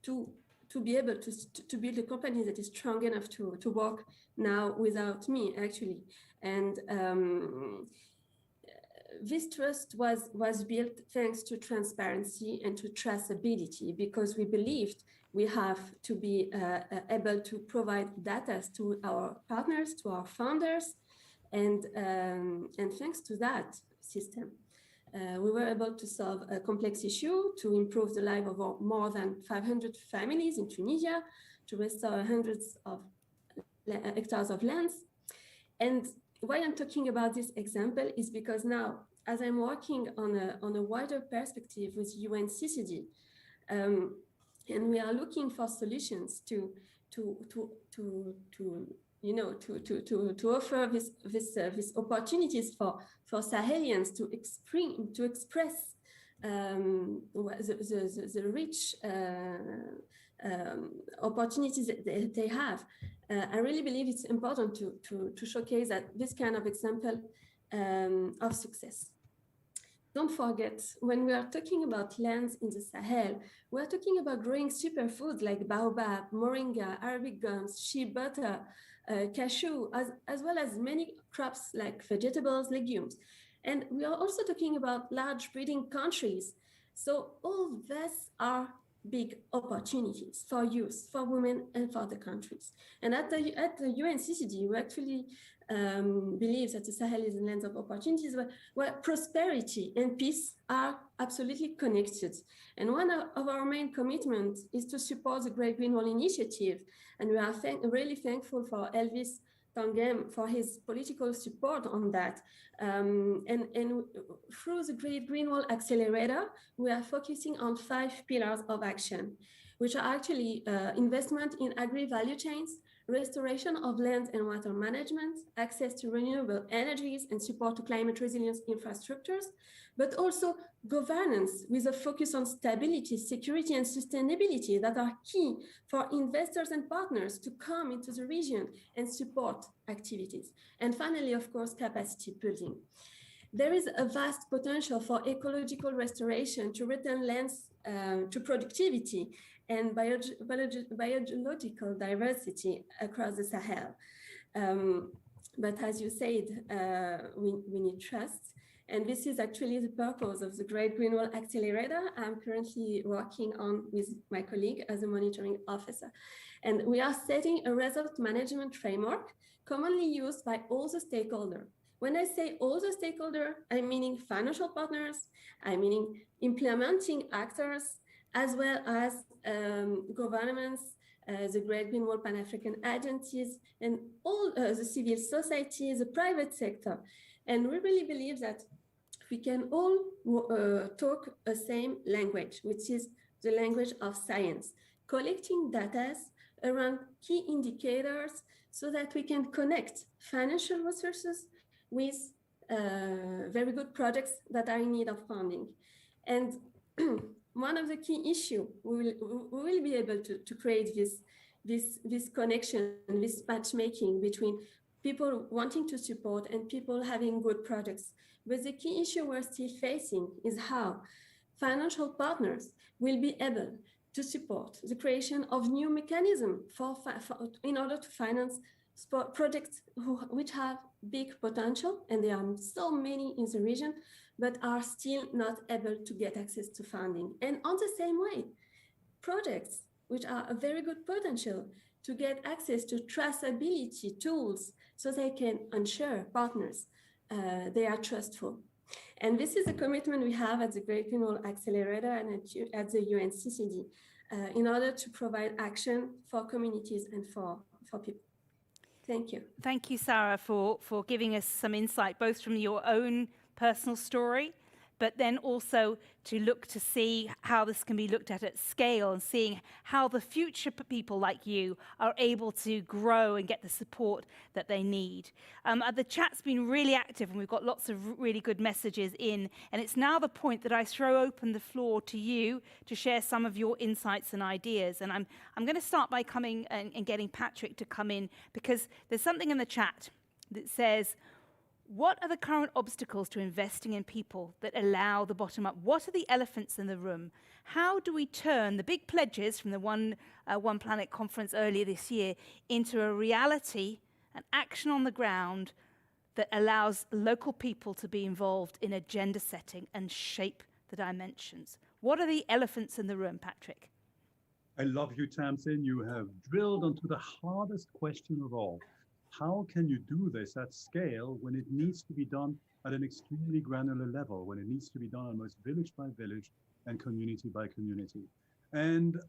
F: to be able to build a company that is strong enough to work now without me, actually. And this trust was built thanks to transparency and to traceability, because we believed we have to be able to provide data to our partners, to our founders, and thanks to that system, we were able to solve a complex issue, to improve the life of more than 500 families in Tunisia, to restore hundreds of hectares of lands. And why I'm talking about this example is because now, as I'm working on a wider perspective with UNCCD, and we are looking for solutions to offer these opportunities for Sahelians to express the rich opportunities that they have. I really believe it's important to showcase that this kind of example of success. Don't forget, when we are talking about lands in the Sahel, we are talking about growing superfoods like baobab, moringa, Arabic gums, shea butter, cashew, as well as many crops like vegetables, legumes. And we are also talking about large breeding countries. So all these are big opportunities for youth, for women, and for the countries. And at the UNCCD, we actually believe that the Sahel is a land of opportunities where prosperity and peace are absolutely connected. And one of our main commitments is to support the Great Green Wall Initiative. And we are really thankful for Elvis Tangem for his political support on that. And through the Great Green Wall Accelerator, we are focusing on 5 pillars of action, which are actually investment in agri-value chains, restoration of land and water management, access to renewable energies, and support to climate resilience infrastructures, but also governance with a focus on stability, security, and sustainability that are key for investors and partners to come into the region and support activities. And finally, of course, capacity building. There is a vast potential for ecological restoration to return lands to productivity and biological diversity across the Sahel. But as you said, we need trust. And this is actually the purpose of the Great Green Wall Accelerator I'm currently working on with my colleague as a monitoring officer. And we are setting a result management framework commonly used by all the stakeholders. When I say all the stakeholders, I'm meaning financial partners, I'm meaning implementing actors, as well as governments, the Great Green Wall Pan-African agencies, and all the civil society, the private sector. And we really believe that we can all talk the same language, which is the language of science, collecting data around key indicators so that we can connect financial resources with very good projects that are in need of funding. And one of the key issues, we will be able to create this connection, this matchmaking between people wanting to support and people having good projects. But the key issue we're still facing is how financial partners will be able to support the creation of new mechanisms in order to finance projects which have big potential, and there are so many in the region, but are still not able to get access to funding. And on the same way, projects which are a very good potential to get access to traceability tools so they can ensure partners they are trustful. And this is a commitment we have at the Great Green Wall Accelerator and at the UNCCD in order to provide action for communities and for people. Thank you.
A: Thank you, Sarah, for giving us some insight, both from your own personal story, but then also to look to see how this can be looked at scale and seeing how the future people like you are able to grow and get the support that they need. The chat's been really active and we've got lots of really good messages in, and it's now the point that I throw open the floor to you to share some of your insights and ideas. And I'm going to start by coming and getting Patrick to come in, because there's something in the chat that says, what are the current obstacles to investing in people that allow the bottom up? What are the elephants in the room? How do we turn the big pledges from the One Planet conference earlier this year into a reality, an action on the ground that allows local people to be involved in agenda setting and shape the dimensions? What are the elephants in the room, Patrick?
D: I love you, Tamsin. You have drilled onto the hardest question of all. How can you do this at scale when it needs to be done at an extremely granular level, when it needs to be done almost village by village and community by community? And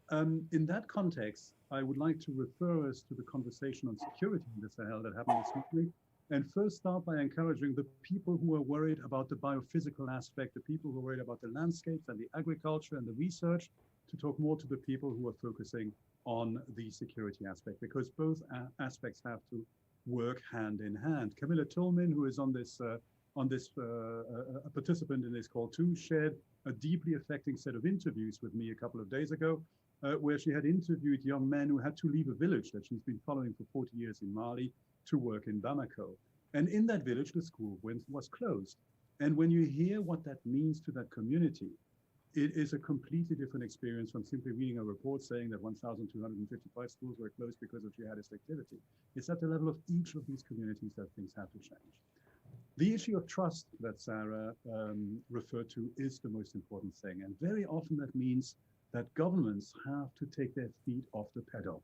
D: in that context, I would like to refer us to the conversation on security in the Sahel that happened this week, and first start by encouraging the people who are worried about the biophysical aspect, the people who are worried about the landscapes and the agriculture and the research, to talk more to the people who are focusing on the security aspect, because both aspects have to work hand in hand. Camilla Tolman, who is a participant in this call too, shared a deeply affecting set of interviews with me a couple of days ago, where she had interviewed young men who had to leave a village that she's been following for 40 years in Mali to work in Bamako. And in that village, the school was closed. And when you hear what that means to that community, it is a completely different experience from simply reading a report saying that 1,255 schools were closed because of jihadist activity. It's at the level of each of these communities that things have to change. The issue of trust that Sarah referred to is the most important thing. And very often that means that governments have to take their feet off the pedal.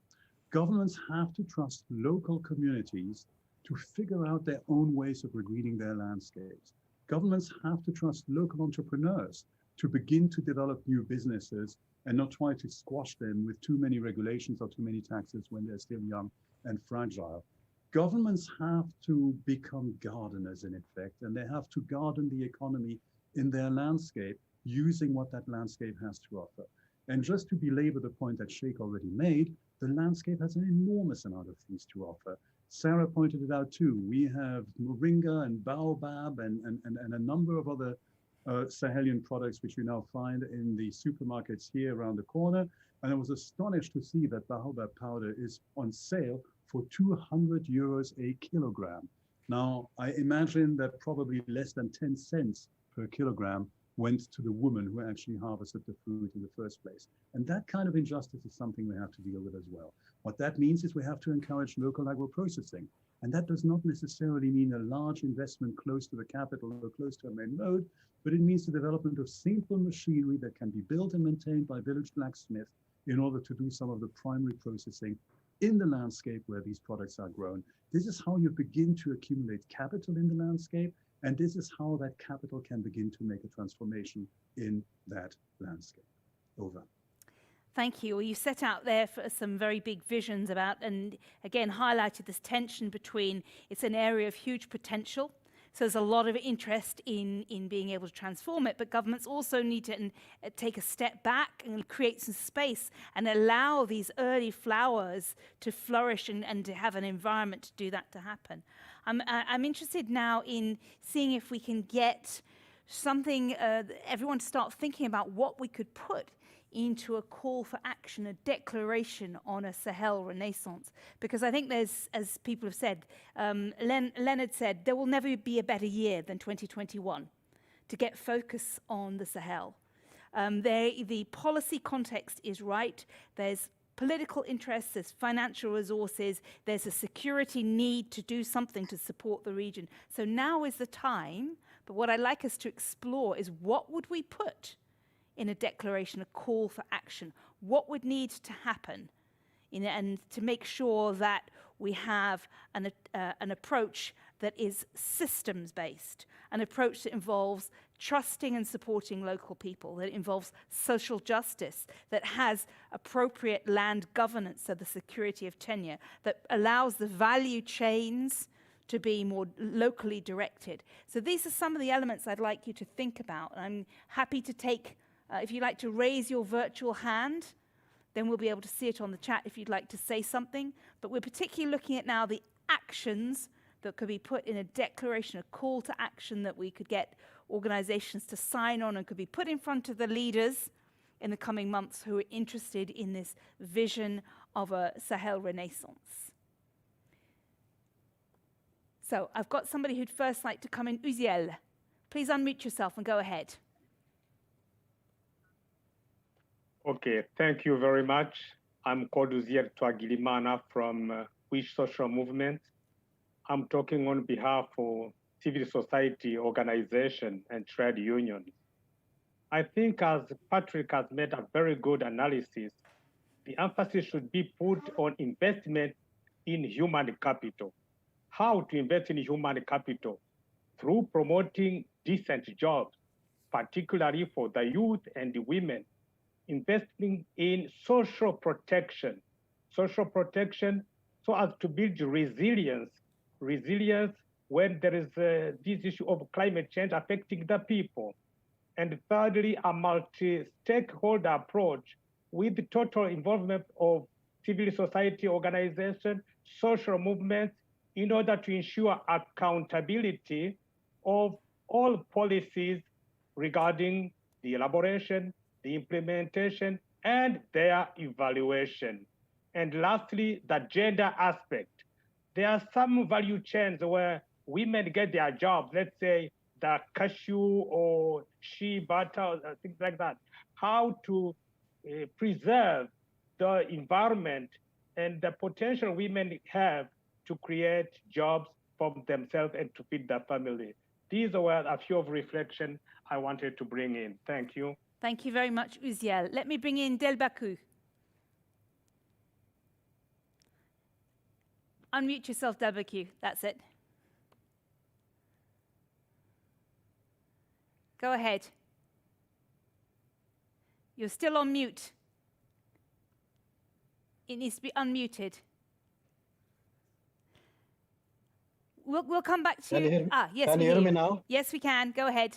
D: Governments have to trust local communities to figure out their own ways of regreening their landscapes. Governments have to trust local entrepreneurs to begin to develop new businesses and not try to squash them with too many regulations or too many taxes when they're still young and fragile. Governments have to become gardeners in effect, and they have to garden the economy in their landscape using what that landscape has to offer. And just to belabor the point that Cheikh already made, the landscape has an enormous amount of things to offer. Sarah pointed it out too. We have moringa and baobab and a number of other Sahelian products which you now find in the supermarkets here around the corner. And I was astonished to see that baobab powder is on sale for 200 euros a kilogram. Now, I imagine that probably less than 10 cents per kilogram went to the woman who actually harvested the fruit in the first place. And that kind of injustice is something we have to deal with as well. What that means is we have to encourage local agro-processing. And that does not necessarily mean a large investment close to the capital or close to a main road, but it means the development of simple machinery that can be built and maintained by village blacksmiths in order to do some of the primary processing in the landscape where these products are grown. This is how you begin to accumulate capital in the landscape, and this is how that capital can begin to make a transformation in that landscape. Over.
A: Thank you. Well, you set out there for some very big visions about, and again, highlighted this tension between, it's an area of huge potential. So there's a lot of interest in being able to transform it, but governments also need to take a step back and create some space and allow these early flowers to flourish and to have an environment to do that to happen. I'm interested now in seeing if we can get something, everyone to start thinking about what we could put into a call for action, a declaration on a Sahel renaissance. Because I think there's, as people have said, Leonard said, there will never be a better year than 2021 to get focus on the Sahel. The policy context is right. There's political interests, there's financial resources, there's a security need to do something to support the region. So now is the time, but what I'd like us to explore is what would we put in a declaration, a call for action? What would need to happen and to make sure that we have an approach that is systems-based, an approach that involves trusting and supporting local people, that involves social justice, that has appropriate land governance, so the security of tenure, that allows the value chains to be more locally directed. So these are some of the elements I'd like you to think about. I'm happy to take, if you'd like to raise your virtual hand, then we'll be able to see it on the chat if you'd like to say something. But we're particularly looking at now the actions that could be put in a declaration, a call to action that we could get organizations to sign on and could be put in front of the leaders in the coming months who are interested in this vision of a Sahel renaissance. So I've got somebody who'd first like to come in. Uzziel, please unmute yourself and go ahead.
G: Okay, thank you very much. I'm called Uzziel Twagilimana from Wish Social Movement. I'm talking on behalf of civil society organization and trade unions. I think as Patrick has made a very good analysis, the emphasis should be put on investment in human capital. How to invest in human capital? Through promoting decent jobs, particularly for the youth and the women, investing in social protection so as to build resilience when there is this issue of climate change affecting the people. And thirdly, a multi-stakeholder approach with the total involvement of civil society organizations, social movements, in order to ensure accountability of all policies regarding the elaboration, the implementation, and their evaluation. And lastly, the gender aspect. There are some value chains where women get their jobs, let's say the cashew or shea butter, things like that. How to preserve the environment and the potential women have to create jobs for themselves and to feed their family. These were a few of reflection I wanted to bring in. Thank you.
A: Thank you very much, Uzziel. Let me bring in Debalkew. Unmute yourself, Debalkew. That's it. Go ahead. You're still on mute. It needs to be unmuted. We'll come back to you. Yes,
H: can you hear me now?
A: Yes, we can. Go ahead.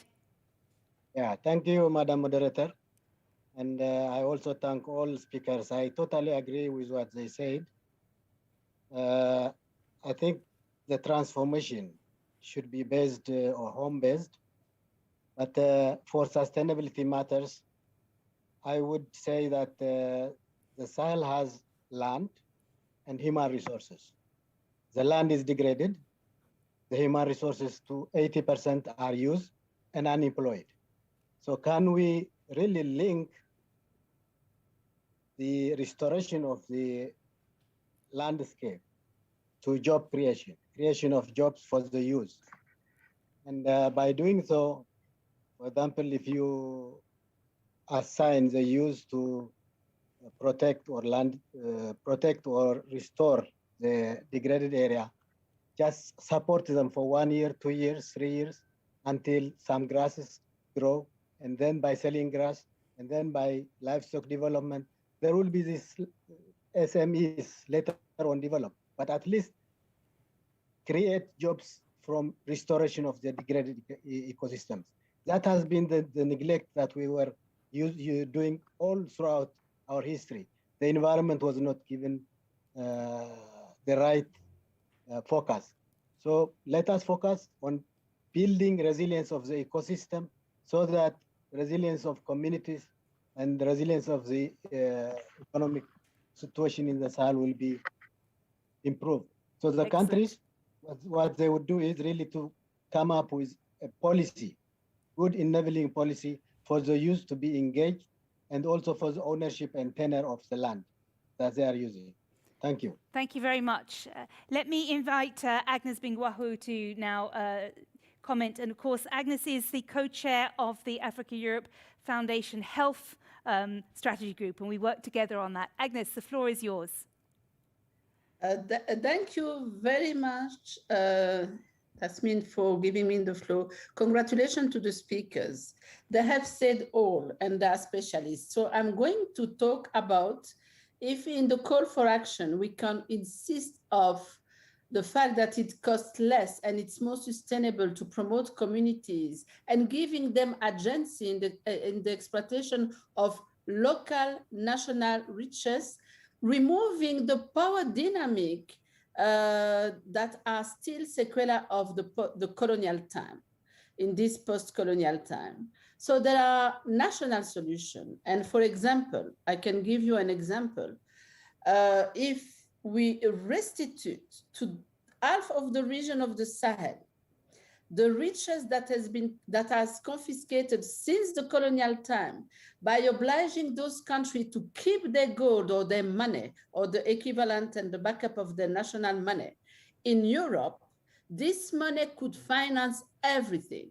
H: Yeah, thank you, Madam Moderator. And I also thank all speakers. I totally agree with what they said. I think the transformation should be based or home-based. But for sustainability matters, I would say that the Sahel has land and human resources. The land is degraded. The human resources to 80% are used and unemployed. So can we really link the restoration of the landscape to job creation of jobs for the youth? And by doing so, for example, if you assign the youth to protect or restore the degraded area, just support them for 1 year, 2 years, 3 years, until some grasses grow, and then by selling grass, and then by livestock development, there will be these SMEs later on develop, but at least create jobs from restoration of the degraded ecosystems. That has been the neglect that we were doing all throughout our history. The environment was not given the right focus. So let us focus on building resilience of the ecosystem so that resilience of communities and the resilience of the economic situation in the Sahel will be improved. So the countries, what they would do is really to come up with a policy, good enabling policy for the youth to be engaged and also for the ownership and tenure of the land that they are using. Thank you.
A: Thank you very much. Let me invite Agnes Binagwaho to now comment. And of course, Agnes is the co-chair of the Africa-Europe Foundation Health Strategy Group, and we work together on that. Agnes, the floor is yours.
I: Thank you very much, Tasmin, for giving me the floor. Congratulations to the speakers. They have said all, and they are specialists. So I'm going to talk about if in the call for action, we can insist of the fact that it costs less and it's more sustainable to promote communities and giving them agency in the exploitation of local national riches, removing the power dynamic that are still sequela of the colonial time, in this post-colonial time. So there are national solutions. And for example, I can give you an example. If we restitute to half of the region of the Sahel the riches that has confiscated since the colonial time, by obliging those countries to keep their gold or their money or the equivalent and the backup of their national money in Europe, this money could finance everything.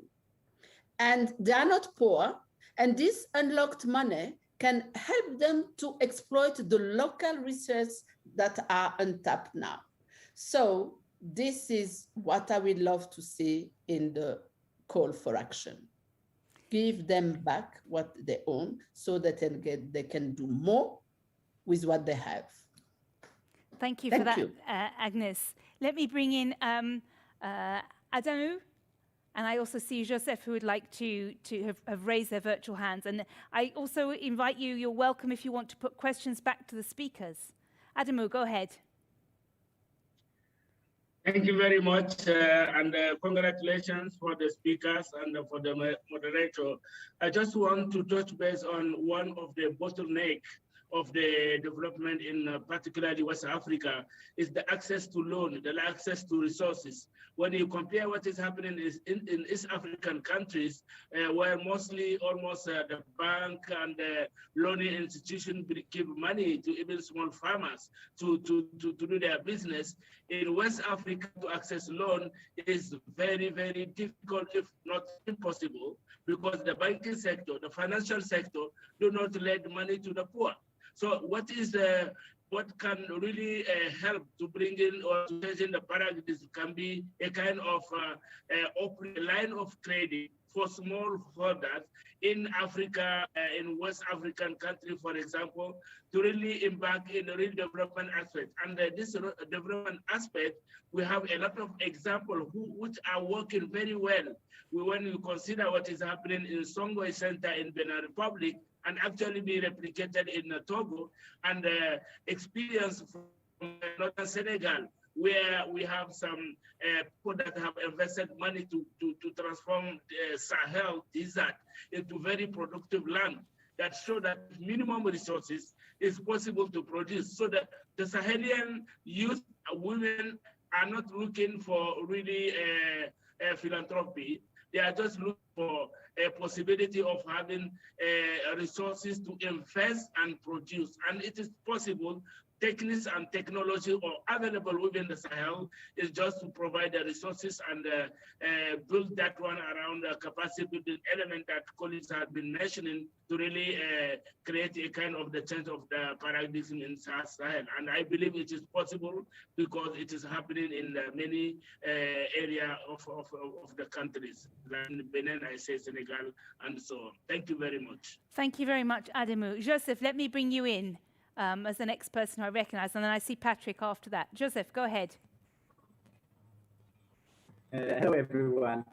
I: And they are not poor, and this unlocked money can help them to exploit the local resources that are untapped now. So this is what I would love to see in the call for action. Give them back what they own so that they can do more with what they have.
A: Thank you for that, Agnes. Let me bring in Adamu. And I also see Josef, who would like to have raised their virtual hands. And I also invite you, you're welcome if you want to put questions back to the speakers. Adamu, go ahead.
J: Thank you very much, and congratulations for the speakers and for the moderator. I just want to touch base on one of the bottlenecks of the development in particularly West Africa is the access to loan, the access to resources. When you compare what is happening in East African countries, where mostly almost the bank and the loaning institution give money to even small farmers to do their business, in West Africa to access loan is very, very difficult, if not impossible, because the banking sector, the financial sector do not lend money to the poor. So what can really help to bring in or to change in the paradigm can be a kind of open line of credit for small holders in Africa, in West African countries, for example, to really embark in the real development aspect. And this development aspect, we have a lot of examples which are working very well. When you consider what is happening in Songwe Center in Benin Republic, and actually be replicated in Togo, and experience from northern Senegal, where we have some people that have invested money to transform the Sahel desert into very productive land that show that minimum resources is possible to produce. So that the Sahelian youth, women are not looking for really philanthropy. They are just looking for a possibility of having resources to invest and produce. And it is possible. Techniques and technology are available within the Sahel. Is just to provide the resources and build that one around the capacity building element that colleagues have been mentioning to really create a kind of the change of the paradigm in Sahel. And I believe it is possible because it is happening in many areas of the countries, like Benin, I say Senegal, and so on. Thank you very much.
A: Thank you very much, Adamu. Joseph, let me bring you in. As the next person I recognize, and then I see Patrick after that. Joseph, go ahead.
K: Hello, everyone.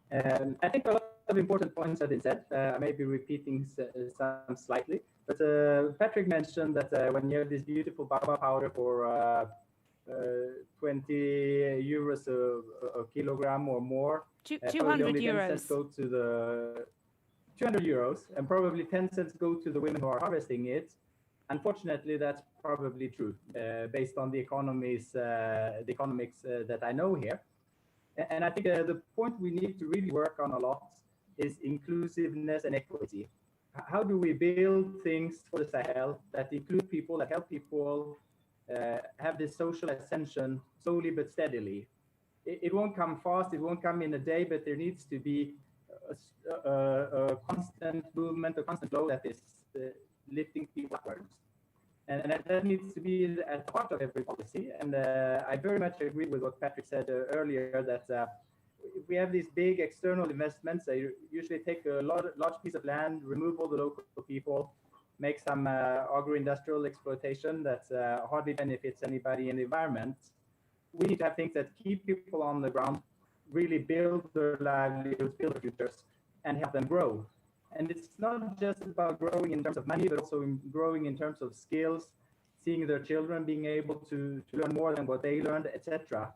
K: I think a lot of important points have been said. I may be repeating some slightly, but Patrick mentioned that when you have this beautiful baba powder for 20 euros a kilogram or more,
A: 200 euros.
K: 10 cents go to the 200 euros, and probably 10 cents go to the women who are harvesting it. Unfortunately, that's probably true based on the economics that I know here. And I think the point we need to really work on a lot is inclusiveness and equity. How do we build things for the Sahel that include people, that help people have this social ascension slowly but steadily? It won't come fast, it won't come in a day, but there needs to be a constant movement, a constant flow that is lifting people upwards. And that needs to be at the heart of every policy. And I very much agree with what Patrick said earlier, that if we have these big external investments, they usually take a large piece of land, remove all the local people, make some agro-industrial exploitation that hardly benefits anybody in the environment. we need to have things that keep people on the ground, really build their livelihoods, build their futures, and help them grow. And it's not just about growing in terms of money, but also growing in terms of skills, seeing their children being able to learn more than what they learned, etc.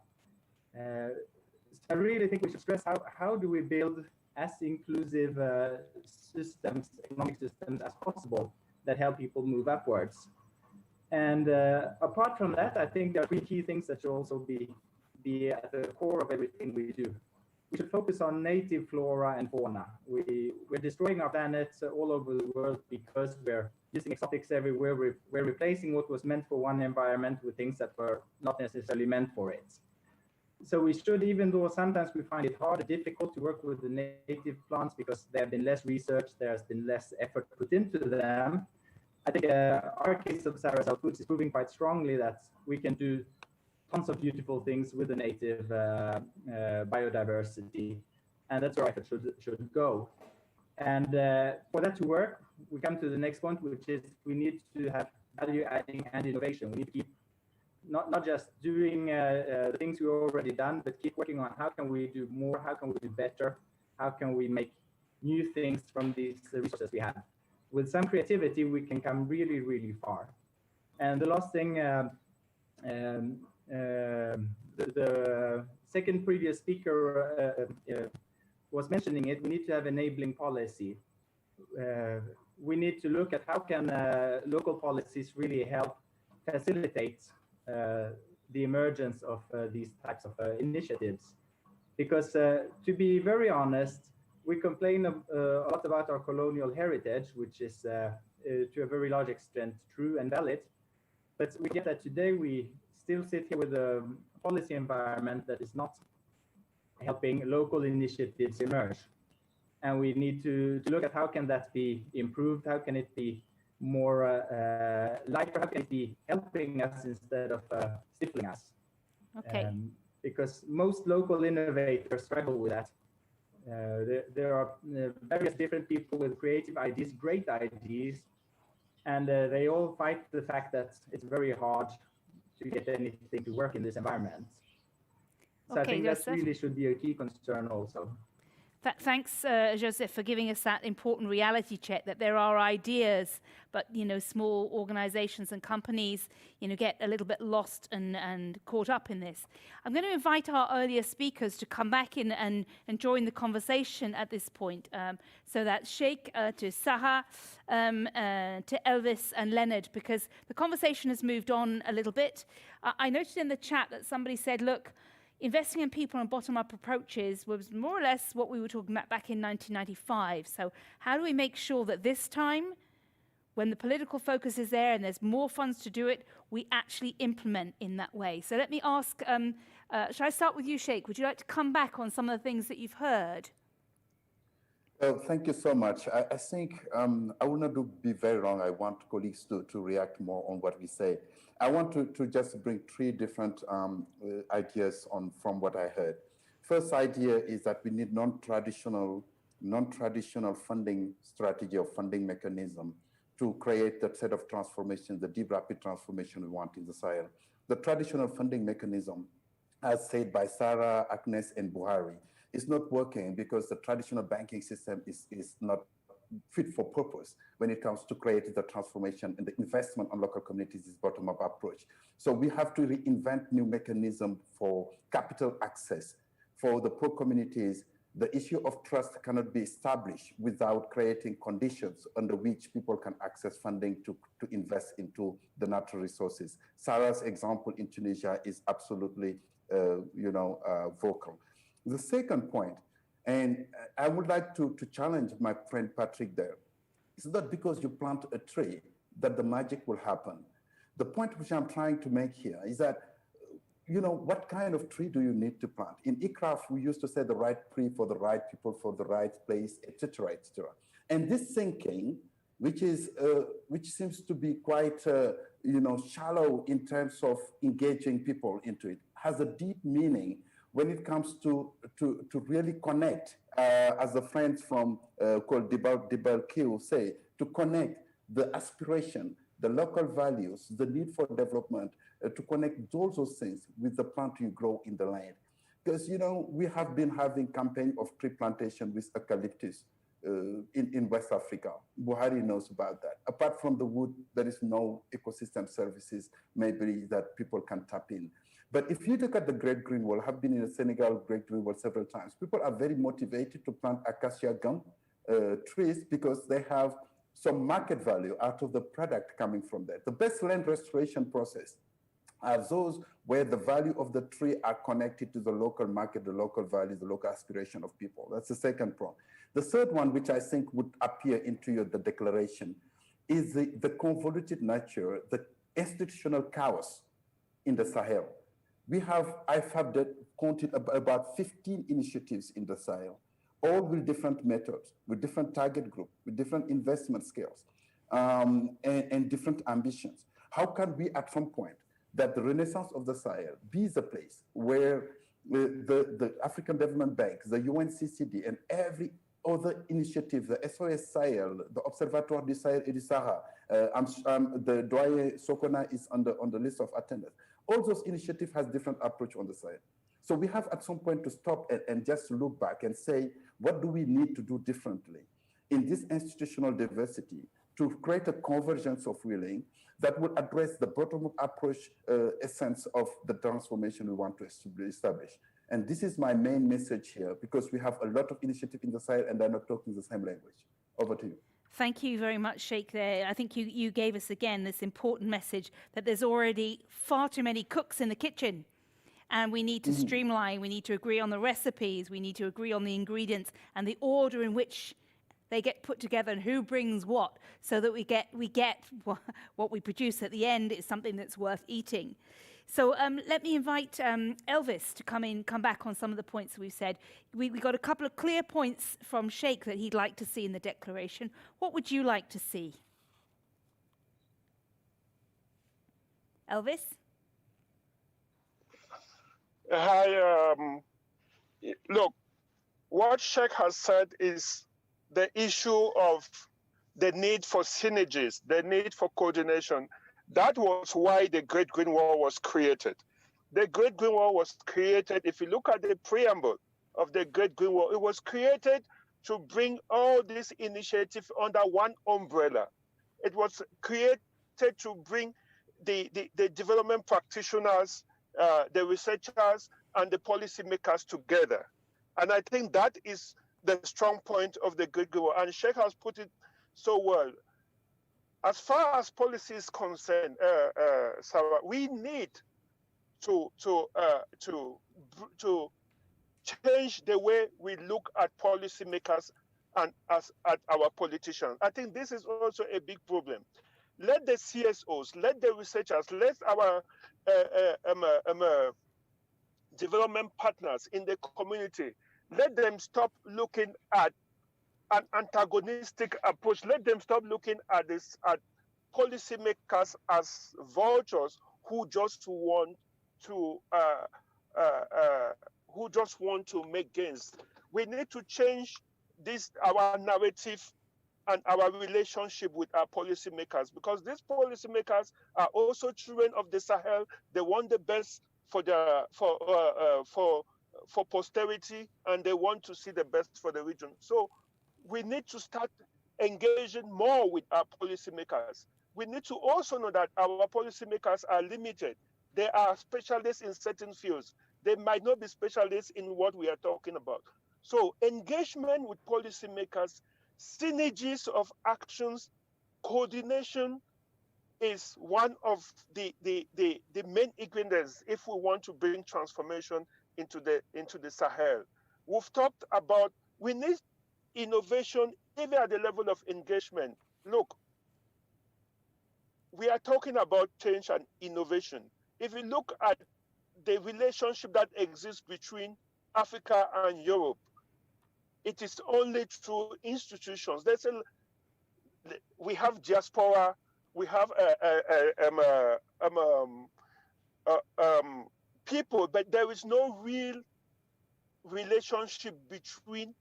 K: I really think we should stress how do we build as inclusive systems, economic systems as possible that help people move upwards. And apart from that, I think there are three key things that should also be at the core of everything we do. We should focus on native flora and fauna. We're destroying our planet all over the world because we're using exotics everywhere. We're replacing what was meant for one environment with things that were not necessarily meant for it. So we should, even though sometimes we find it hard and difficult to work with the native plants because there have been less research, there's been less effort put into them. I think our case of Sahara South Foods is proving quite strongly that we can do tons of beautiful things with the native biodiversity, and that's where effort should go. And for that to work, we come to the next point, which is we need to have value adding and innovation. We need to keep not just doing the things we've already done, but keep working on how can we do more, how can we do better, how can we make new things from these resources we have. With some creativity, we can come really, really far. And the last thing, the second previous speaker was mentioning it, we need to have enabling policy. We need to look at how can local policies really help facilitate the emergence of these types of initiatives. Because to be very honest, we complain a lot about our colonial heritage, which is to a very large extent true and valid. But we get that today we still sit here with a policy environment that is not helping local initiatives emerge. And we need to look at how can that be improved, how can it be more lighter, how can it be helping us instead of stifling us.
A: Okay.
K: Because most local innovators struggle with that. There are various different people with creative ideas, great ideas, and they all fight the fact that it's very hard to get anything to work in this environment. So I think that really should be a key concern also.
A: Thanks, Josef, for giving us that important reality check that there are ideas, but small organizations and companies, get a little bit lost and caught up in this. I'm going to invite our earlier speakers to come back in and join the conversation at this point. So that's Cheikh, to Sahara, to Elvis and Leonard, because the conversation has moved on a little bit. I noticed in the chat that somebody said, look, investing in people and bottom-up approaches was more or less what we were talking about back in 1995. So how do we make sure that this time, when the political focus is there and there's more funds to do it, we actually implement in that way? So let me ask, shall I start with you, Cheikh? Would you like to come back on some of the things that you've heard?
B: Well, thank you so much. I think I will not be very long. I want colleagues to react more on what we say. I want to just bring three different ideas from what I heard. First idea is that we need non-traditional funding strategy or funding mechanism to create that set of transformation, the deep rapid transformation we want in the Sahel. The traditional funding mechanism, as said by Sarah, Agnes, and Buhari, is not working because the traditional banking system is not fit for purpose when it comes to creating the transformation, and the investment on local communities is bottom-up approach. So we have to reinvent new mechanism for capital access for the poor communities. The issue of trust cannot be established without creating conditions under which people can access funding to invest into the natural resources. Sarah's example in Tunisia is absolutely vocal. The second point, and I would like to challenge my friend Patrick there, it's not because you plant a tree that the magic will happen. The point which I'm trying to make here is that, what kind of tree do you need to plant? In ICRAF, we used to say the right tree for the right people, for the right place, etc., etc. And this thinking, which seems to be quite, shallow in terms of engaging people into it, has a deep meaning when it comes to really connect, as the friends from called Debalkew say, to connect the aspiration, the local values, the need for development, to connect all those things with the plant you grow in the land. Because, you know, we have been having campaign of tree plantation with eucalyptus in West Africa. Buhari knows about that. Apart from the wood, there is no ecosystem services maybe that people can tap in. But if you look at the Great Green Wall, I have been in the Senegal Great Green Wall several times. People are very motivated to plant acacia gum trees because they have some market value out of the product coming from there. The best land restoration process are those where the value of the tree are connected to the local market, the local value, the local aspiration of people. That's the second prong. The third one, which I think would appear into the declaration, is the convoluted nature, the institutional chaos in the Sahel. I've counted about 15 initiatives in the Sahel, all with different methods, with different target group, with different investment scales, and different ambitions. How can we, at some point, that the renaissance of the Sahel be the place where the African Development Bank, the UNCCD, and every other initiative, the SOS Sahel, the Observatoire du Sahel et du Sahara, the Doyen Sokona is on the list of attenders. All those initiatives has different approach on the Sahel. So we have at some point to stop and just look back and say, what do we need to do differently in this institutional diversity to create a convergence of willing that will address the bottom-up approach essence of the transformation we want to establish. And this is my main message here, because we have a lot of initiatives in the Sahel and they're not talking the same language. Over to you.
A: Thank you very much, Cheikh, there. I think you gave us again this important message that there's already far too many cooks in the kitchen. And we need to streamline, we need to agree on the recipes, we need to agree on the ingredients and the order in which they get put together and who brings what, so that we get what we produce at the end is something that's worth eating. So let me invite Elvis to come back on some of the points that we've said. We got a couple of clear points from Cheikh that he'd like to see in the declaration. What would you like to see? Elvis?
L: Hi, look, what Cheikh has said is the issue of the need for synergies, the need for coordination. That was why the Great Green Wall was created. The Great Green Wall was created, if you look at the preamble of the Great Green Wall, it was created to bring all these initiatives under one umbrella. It was created to bring the development practitioners, the researchers, and the policymakers together. And I think that is the strong point of the Great Green Wall. And Cheikh has put it so well. As far as policy is concerned, Sarah, we need to change the way we look at policymakers and at our politicians. I think this is also a big problem. Let the CSOs, let the researchers, let our development partners in the community, let them stop looking at an antagonistic approach. Let them stop looking at policymakers as vultures who just want to make gains. We need to change our narrative and our relationship with our policymakers, because these policymakers are also children of the Sahel. They want the best for posterity, and they want to see the best for the region. So we need to start engaging more with our policymakers. We need to also know that our policymakers are limited. They are specialists in certain fields. They might not be specialists in what we are talking about. So engagement with policymakers, synergies of actions, coordination is one of the main ingredients if we want to bring transformation into the Sahel. We've talked about we need innovation even at the level of engagement. Look, we are talking about change and innovation. If you look at the relationship that exists between Africa and Europe, it is only through institutions. We have diaspora, we have people, but there is no real relationship between,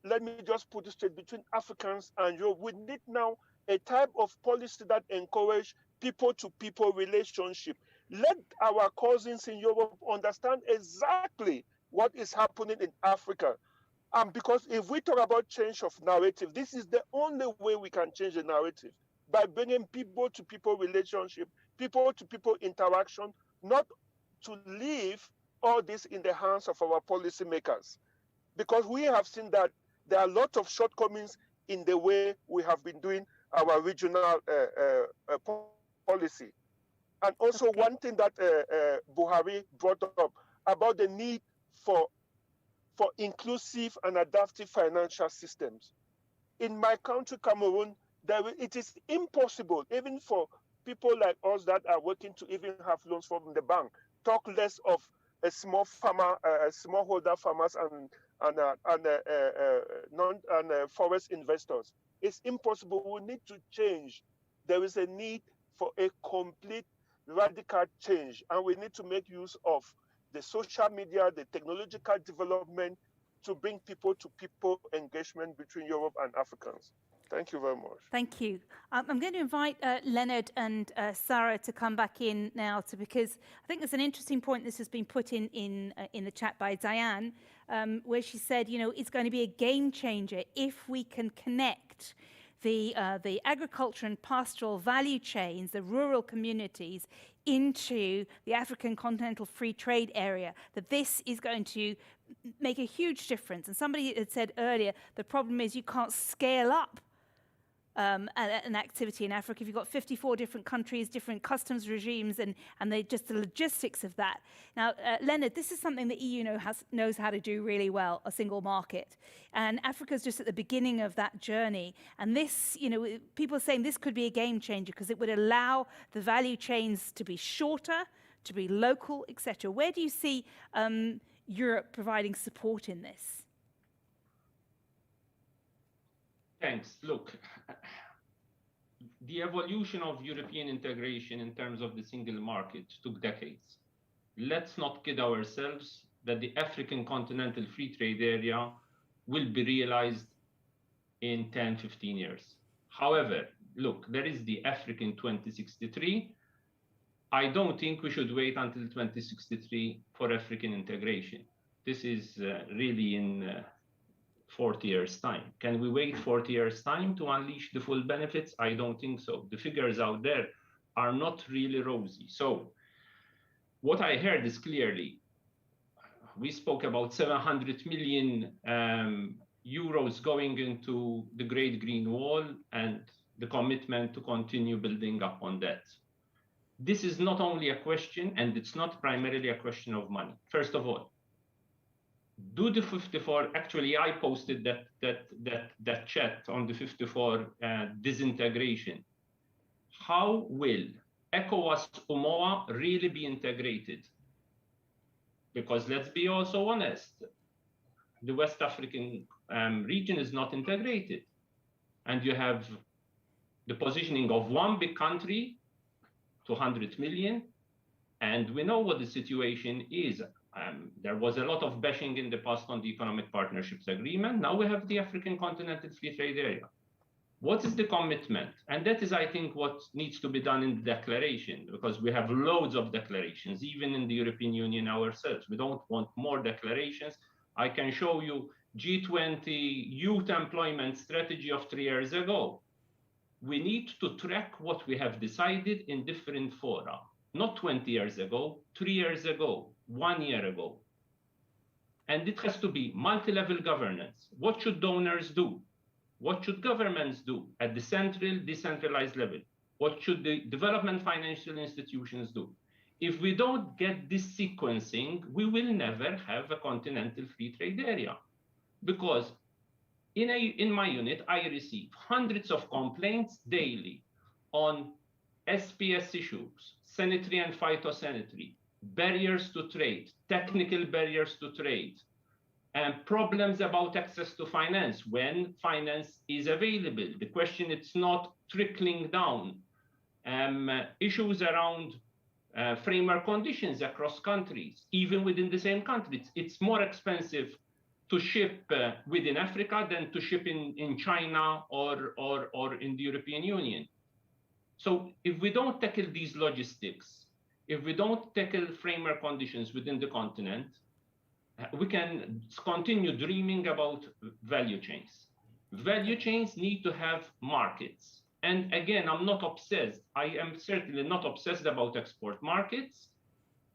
L: let me just put it straight, between Africans and Europe. We need now a type of policy that encourage people-to-people relationship. Let our cousins in Europe understand exactly what is happening in Africa. Because if we talk about change of narrative, this is the only way we can change the narrative, by bringing people-to-people relationship, people-to-people interaction, not to leave all this in the hands of our policymakers. Because we have seen that there are a lot of shortcomings in the way we have been doing our regional policy. And also one thing that Buhari brought up about the need for inclusive and adaptive financial systems. In my country, Cameroon, it is impossible, even for people like us that are working, to even have loans from the bank. Talk less of a small farmer, smallholder farmers and forest investors. It's impossible. We need to change. There is a need for a complete radical change, and we need to make use of the social media, the technological development to bring people-to-people engagement between Europe and Africans. Thank you very much.
A: Thank you. I'm going to invite Leonard and Sarah to come back in now, because I think there's an interesting point. This has been put in the chat by Diane, where she said, you know, it's going to be a game changer if we can connect the agriculture and pastoral value chains, the rural communities, into the African Continental Free Trade Area, that this is going to make a huge difference. And somebody had said earlier, the problem is you can't scale up an activity in Africa if you've got 54 different countries, different customs regimes, and just the logistics of that. Now, Leonard, this is something the EU knows how to do really well, a single market. And Africa's just at the beginning of that journey. And this, you know, people are saying this could be a game changer because it would allow the value chains to be shorter, to be local, etc. Where do you see Europe providing support in this?
E: Thanks. Look, the evolution of European integration in terms of the single market took decades. Let's not kid ourselves that the African Continental Free Trade Area will be realized in 10, 15 years. However, look, there is the African 2063. I don't think we should wait until 2063 for African integration. This is really in 40 years' time. Can we wait 40 years' time to unleash the full benefits? I don't think so. The figures out there are not really rosy. So what I heard is clearly, we spoke about 700 million euros going into the Great Green Wall and the commitment to continue building up on that. This is not only a question, and it's not primarily a question of money. First of all, do the 54, actually I posted that chat on the 54 disintegration. How will ECOWAS UMOA really be integrated? Because let's be also honest, the West African region is not integrated. And you have the positioning of one big country, 200 million, and we know what the situation is. There was a lot of bashing in the past on the Economic Partnerships Agreement. Now we have the African Continental Free Trade Area. What is the commitment? And that is, I think, what needs to be done in the declaration, because we have loads of declarations, even in the European Union ourselves. We don't want more declarations. I can show you G20 youth employment strategy of 3 years ago. We need to track what we have decided in different fora, not 20 years ago, 3 years ago, 1 year ago. And it has to be multi-level governance. What should donors do? What should governments do at the central, decentralized level? What should the development financial institutions do? If we don't get this sequencing, we will never have a continental free trade area. Because in my unit, I receive hundreds of complaints daily on SPS issues, sanitary and phytosanitary, barriers to trade, technical barriers to trade, and problems about access to finance when finance is available. The question, it's not trickling down. Issues around framework conditions across countries, even within the same country. It's more expensive to ship within Africa than to ship in China or in the European Union. So if we don't tackle these logistics, if we don't tackle framework conditions within the continent, we can continue dreaming about value chains. Value chains need to have markets. And again, I'm not obsessed. I am certainly not obsessed about export markets.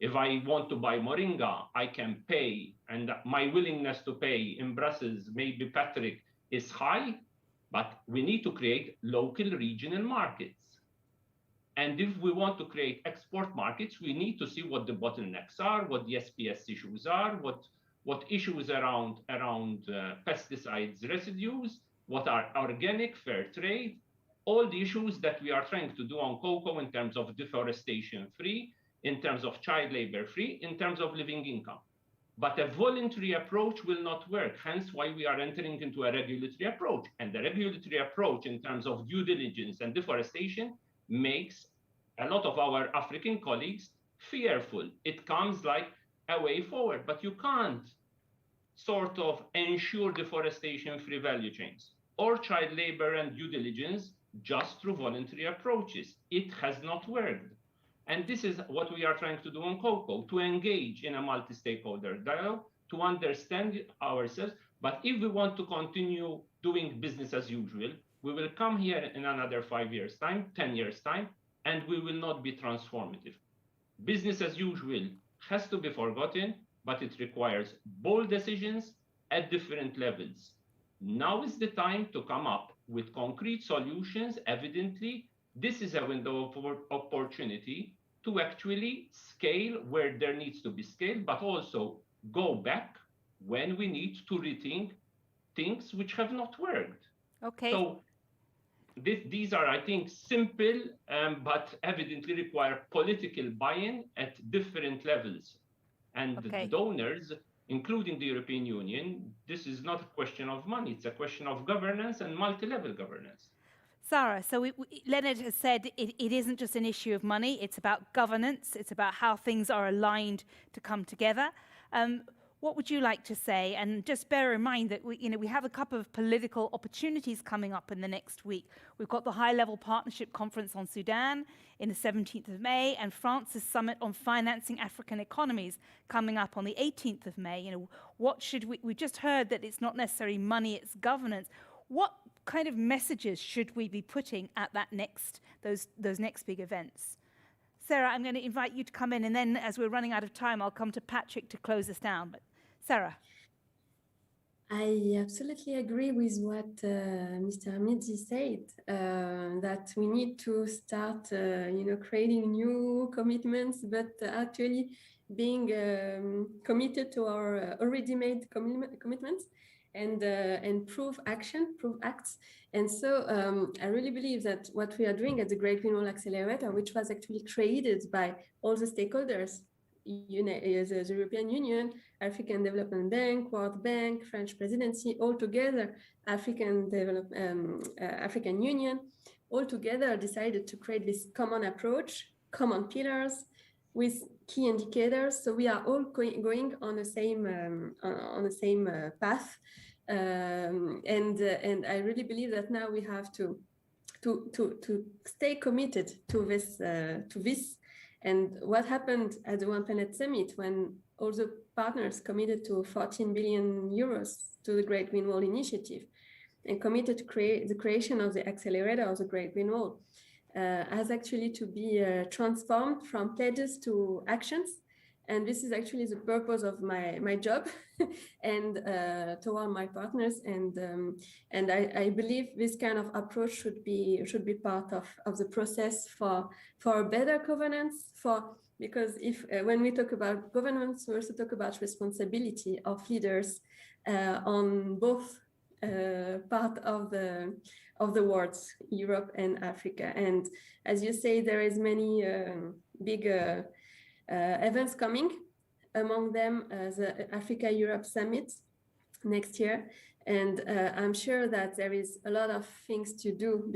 E: If I want to buy moringa, I can pay, and my willingness to pay in Brussels, maybe Patrick, is high, but we need to create local regional markets. And if we want to create export markets, we need to see what the bottlenecks are, what the SPS issues are, what issues around pesticides residues, what are organic, fair trade, all the issues that we are trying to do on cocoa in terms of deforestation free, in terms of child labor free, in terms of living income. But a voluntary approach will not work, hence why we are entering into a regulatory approach. And the regulatory approach in terms of due diligence and deforestation makes a lot of our African colleagues fearful. It comes like a way forward, but you can't sort of ensure deforestation-free value chains or child labor and due diligence just through voluntary approaches. It has not worked. And this is what we are trying to do on cocoa, to engage in a multi-stakeholder dialogue, to understand ourselves. But if we want to continue doing business as usual, we will come here in another 5 years' time, 10 years' time, and we will not be transformative. Business as usual has to be forgotten, but it requires bold decisions at different levels. Now is the time to come up with concrete solutions. Evidently, this is a window of opportunity to actually scale where there needs to be scaled, but also go back when we need to rethink things which have not worked.
A: Okay.
E: So these are, I think, simple, but evidently require political buy-in at different levels. And the donors, including the European Union, this is not a question of money, it's a question of governance and multi-level governance.
A: Sarah, so Leonard has said it isn't just an issue of money, it's about governance, it's about how things are aligned to come together. What would you like to say? And just bear in mind that we have a couple of political opportunities coming up in the next week. We've got the high-level partnership conference on Sudan in the 17th of May, and France's summit on financing African economies coming up on the 18th of May. What should we just heard that it's not necessarily money, it's governance. What kind of messages should we be putting at those next big events? Sarah, I'm going to invite you to come in, and then as we're running out of time, I'll come to Patrick to close us down. But Sarah.
F: I absolutely agree with what Mr. Mizzi said, that we need to start, creating new commitments, but actually being committed to our already made commitments and prove acts. And so I really believe that what we are doing at the Great Greenwall Accelerator, which was actually created by all the stakeholders, the European Union, African Development Bank, World Bank, French Presidency, all together, African Union, all together decided to create this common approach, common pillars with key indicators. So we are all going on the same path. And I really believe that now we have to stay committed to this. And what happened at the One Planet Summit when all the partners committed to 14 billion euros to the Great Green Wall Initiative and committed to create the creation of the Accelerator of the Great Green Wall has actually to be transformed from pledges to actions. And this is actually the purpose of my job and toward my partners. And I believe this kind of approach should be part of the process for better governance. Because when we talk about governance, we also talk about responsibility of leaders on both part of the world, Europe and Africa. And as you say, there is many big events coming, among them the Africa-Europe Summit next year. And I'm sure that there is a lot of things to do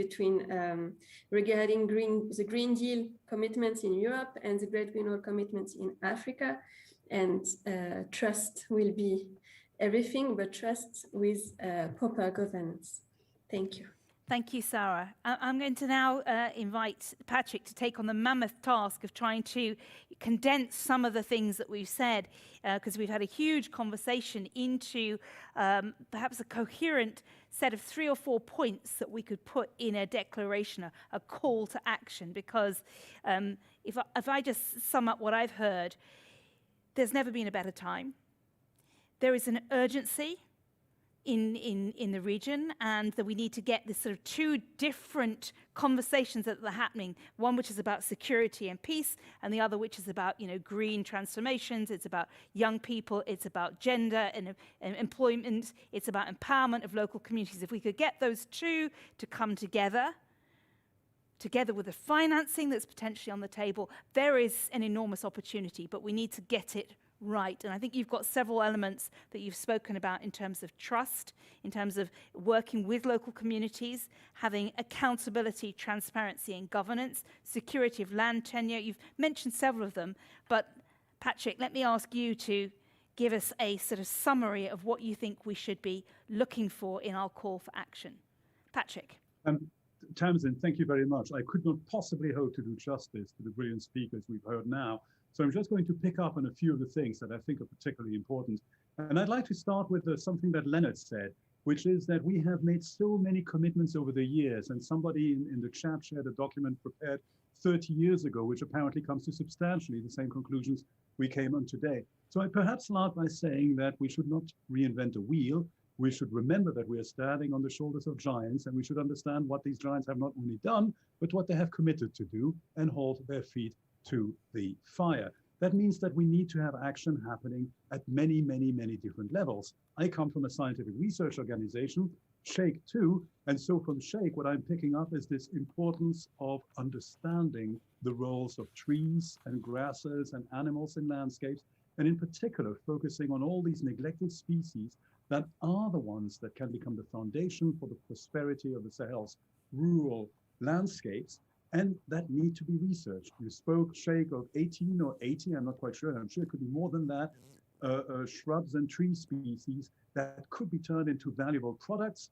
F: regarding the Green Deal commitments in Europe and the Great Green Wall commitments in Africa. And trust will be everything, but trust with proper governance. Thank you.
A: Thank you, Sarah. I'm going to now invite Patrick to take on the mammoth task of trying to condense some of the things that we've said, because we've had a huge conversation into perhaps a coherent set of 3 or 4 points that we could put in a declaration, a call to action. Because if I just sum up what I've heard, there's never been a better time. There is an urgency in the region, and that we need to get this sort of 2 different conversations that are happening, one which is about security and peace, and the other which is about, green transformations. It's about young people, it's about gender and employment, it's about empowerment of local communities. If we could get those 2 to come together with the financing that's potentially on the table, there is an enormous opportunity, but we need to get it right. And I think you've got several elements that you've spoken about in terms of trust, in terms of working with local communities, having accountability, transparency and governance, security of land tenure. You've mentioned several of them, but Patrick, let me ask you to give us a sort of summary of what you think we should be looking for in our call for action. Patrick.
D: Tamsin, thank you very much. I could not possibly hope to do justice to the brilliant speakers we've heard now. So I'm just going to pick up on a few of the things that I think are particularly important. And I'd like to start with something that Leonard said, which is that we have made so many commitments over the years. And somebody in the chat shared a document prepared 30 years ago, which apparently comes to substantially the same conclusions we came on today. So I perhaps start by saying that we should not reinvent a wheel. We should remember that we are standing on the shoulders of giants, and we should understand what these giants have not only done, but what they have committed to do, and hold their feet to the fire. That means that we need to have action happening at many, many, many different levels. I come from a scientific research organization, Cheikh too, and so from Cheikh, what I'm picking up is this importance of understanding the roles of trees and grasses and animals in landscapes, and in particular focusing on all these neglected species that are the ones that can become the foundation for the prosperity of the Sahel's rural landscapes, and that need to be researched. You spoke, Cheikh, of 18 or 80, I'm not quite sure, I'm sure it could be more than that, shrubs and tree species that could be turned into valuable products.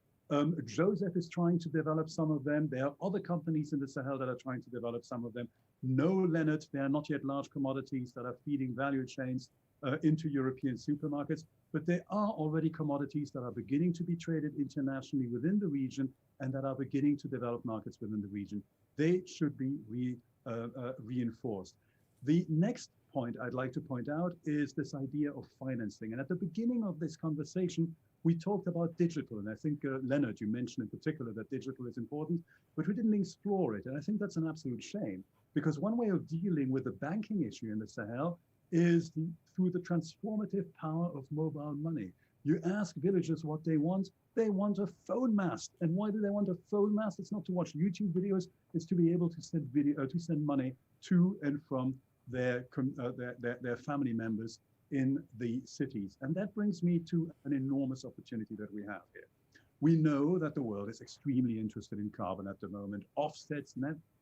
D: Josef is trying to develop some of them. There are other companies in the Sahel that are trying to develop some of them. No, Leonard, they are not yet large commodities that are feeding value chains into European supermarkets, but there are already commodities that are beginning to be traded internationally within the region and that are beginning to develop markets within the region. They should be reinforced. The next point I'd like to point out is this idea of financing. And at the beginning of this conversation, we talked about digital. And I think, Leonard, you mentioned in particular that digital is important, but we didn't explore it. And I think that's an absolute shame, because one way of dealing with the banking issue in the Sahel is through the transformative power of mobile money. You ask villagers what they want a phone mast. And why do they want a phone mast? It's not to watch YouTube videos, it's to be able to send money to and from their family members in the cities. And that brings me to an enormous opportunity that we have here. We know that the world is extremely interested in carbon at the moment. Offsets,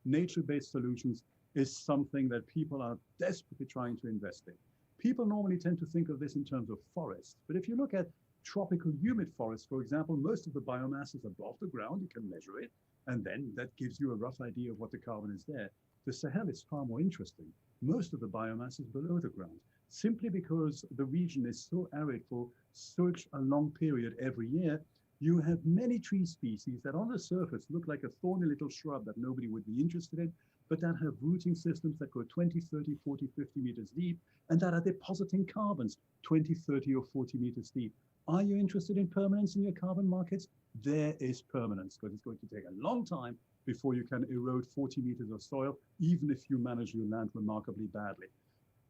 D: nature-based solutions is something that people are desperately trying to invest in. People normally tend to think of this in terms of forests, but if you look at tropical humid forests, for example, most of the biomass is above the ground, you can measure it, and then that gives you a rough idea of what the carbon is there. The Sahel is far more interesting. Most of the biomass is below the ground, simply because the region is so arid for such a long period every year. You have many tree species that on the surface look like a thorny little shrub that nobody would be interested in, but that have rooting systems that go 20, 30, 40, 50 meters deep, and that are depositing carbons 20, 30, or 40 meters deep. Are you interested in permanence in your carbon markets? There is permanence, because it's going to take a long time before you can erode 40 meters of soil, even if you manage your land remarkably badly.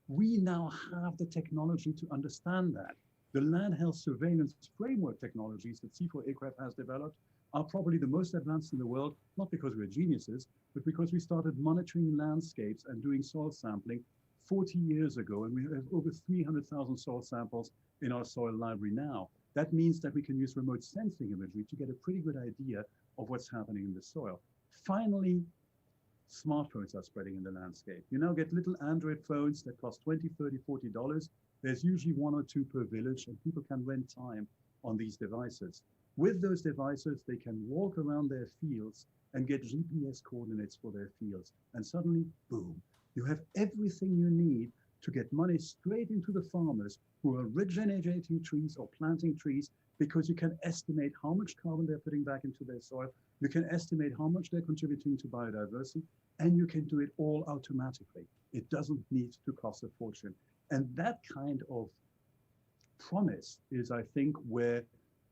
D: We now have the technology to understand that. The land health surveillance framework technologies that ICRAF has developed are probably the most advanced in the world, not because we're geniuses, but because we started monitoring landscapes and doing soil sampling 40 years ago, and we have over 300,000 soil samples in our soil library now. That means that we can use remote sensing imagery to get a pretty good idea of what's happening in the soil. Finally, smartphones are spreading in the landscape. You now get little Android phones that cost $20, $30, $40. There's usually 1 or 2 per village, and people can rent time on these devices. With those devices, they can walk around their fields and get GPS coordinates for their fields. And suddenly, boom, you have everything you need to get money straight into the farmers who are regenerating trees or planting trees, because you can estimate how much carbon they're putting back into their soil. You can estimate how much they're contributing to biodiversity, and you can do it all automatically. It doesn't need to cost a fortune. And that kind of promise is, I think, where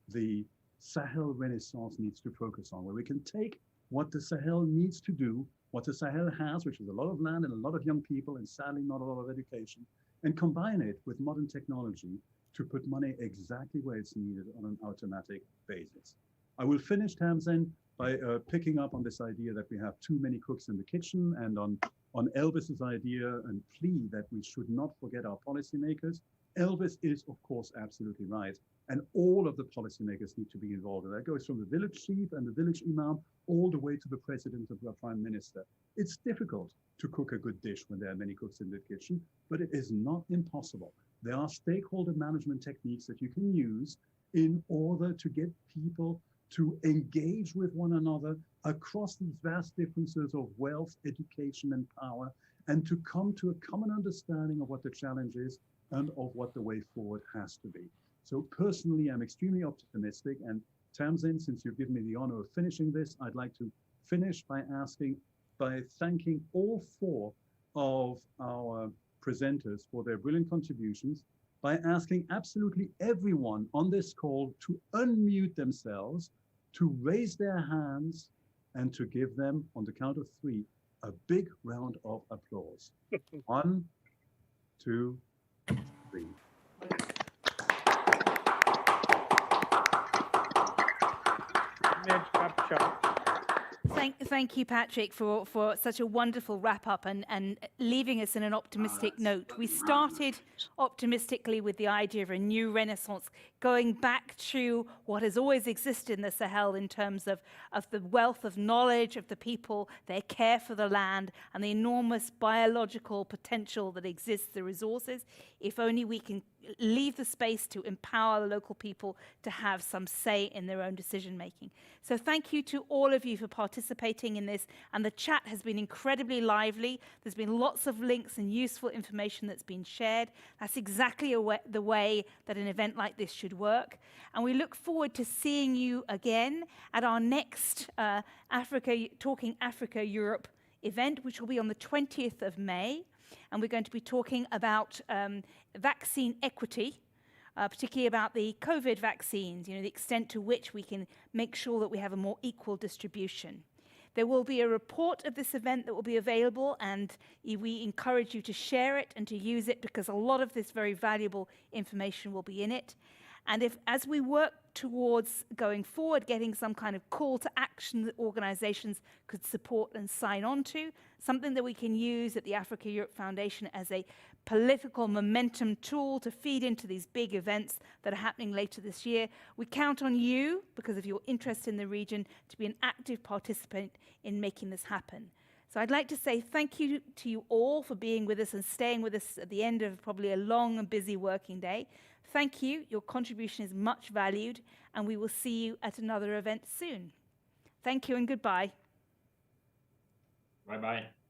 D: the Sahel Renaissance needs to focus on, where we can take what the Sahel needs to do, what the Sahel has, which is a lot of land and a lot of young people, and sadly not a lot of education, and combine it with modern technology to put money exactly where it's needed on an automatic basis. I will finish, Tamsin, by picking up on this idea that we have too many cooks in the kitchen, and on Elvis's idea and plea that we should not forget our policymakers. Elvis is, of course, absolutely right. And all of the policymakers need to be involved. And that goes from the village chief and the village imam all the way to the president of the prime minister. It's difficult to cook a good dish when there are many cooks in the kitchen, but it is not impossible. There are stakeholder management techniques that you can use in order to get people to engage with one another across these vast differences of wealth, education, and power, and to come to a common understanding of what the challenge is and of what the way forward has to be. So personally, I'm extremely optimistic. And Tamsin, since you've given me the honor of finishing this, I'd like to finish by thanking all four of our presenters for their brilliant contributions, by asking absolutely everyone on this call to unmute themselves, to raise their hands, and to give them, on the count of three, a big round of applause. 1, 2, 3.
G: Image capture.
A: Thank you, Patrick, for such a wonderful wrap-up and leaving us in an optimistic note. We started optimistically with the idea of a new renaissance, going back to what has always existed in the Sahel in terms of the wealth of knowledge of the people, their care for the land, and the enormous biological potential that exists, the resources, if only we can leave the space to empower the local people to have some say in their own decision making. So thank you to all of you for participating in this, and the chat has been incredibly lively. There's been lots of links and useful information that's been shared. That's exactly the way that an event like this should work, and we look forward to seeing you again at our next Talking Africa Europe event, which will be on the 20th of May. And we're going to be talking about vaccine equity, particularly about the COVID vaccines, the extent to which we can make sure that we have a more equal distribution. There will be a report of this event that will be available, and we encourage you to share it and to use it, because a lot of this very valuable information will be in it. And as we work towards going forward, getting some kind of call to action that organizations could support and sign on to, something that we can use at the Africa Europe Foundation as a political momentum tool to feed into these big events that are happening later this year. We count on you, because of your interest in the region, to be an active participant in making this happen. So I'd like to say thank you to you all for being with us and staying with us at the end of probably a long and busy working day. Thank you. Your contribution is much valued, and we will see you at another event soon. Thank you and goodbye.
E: Bye-bye.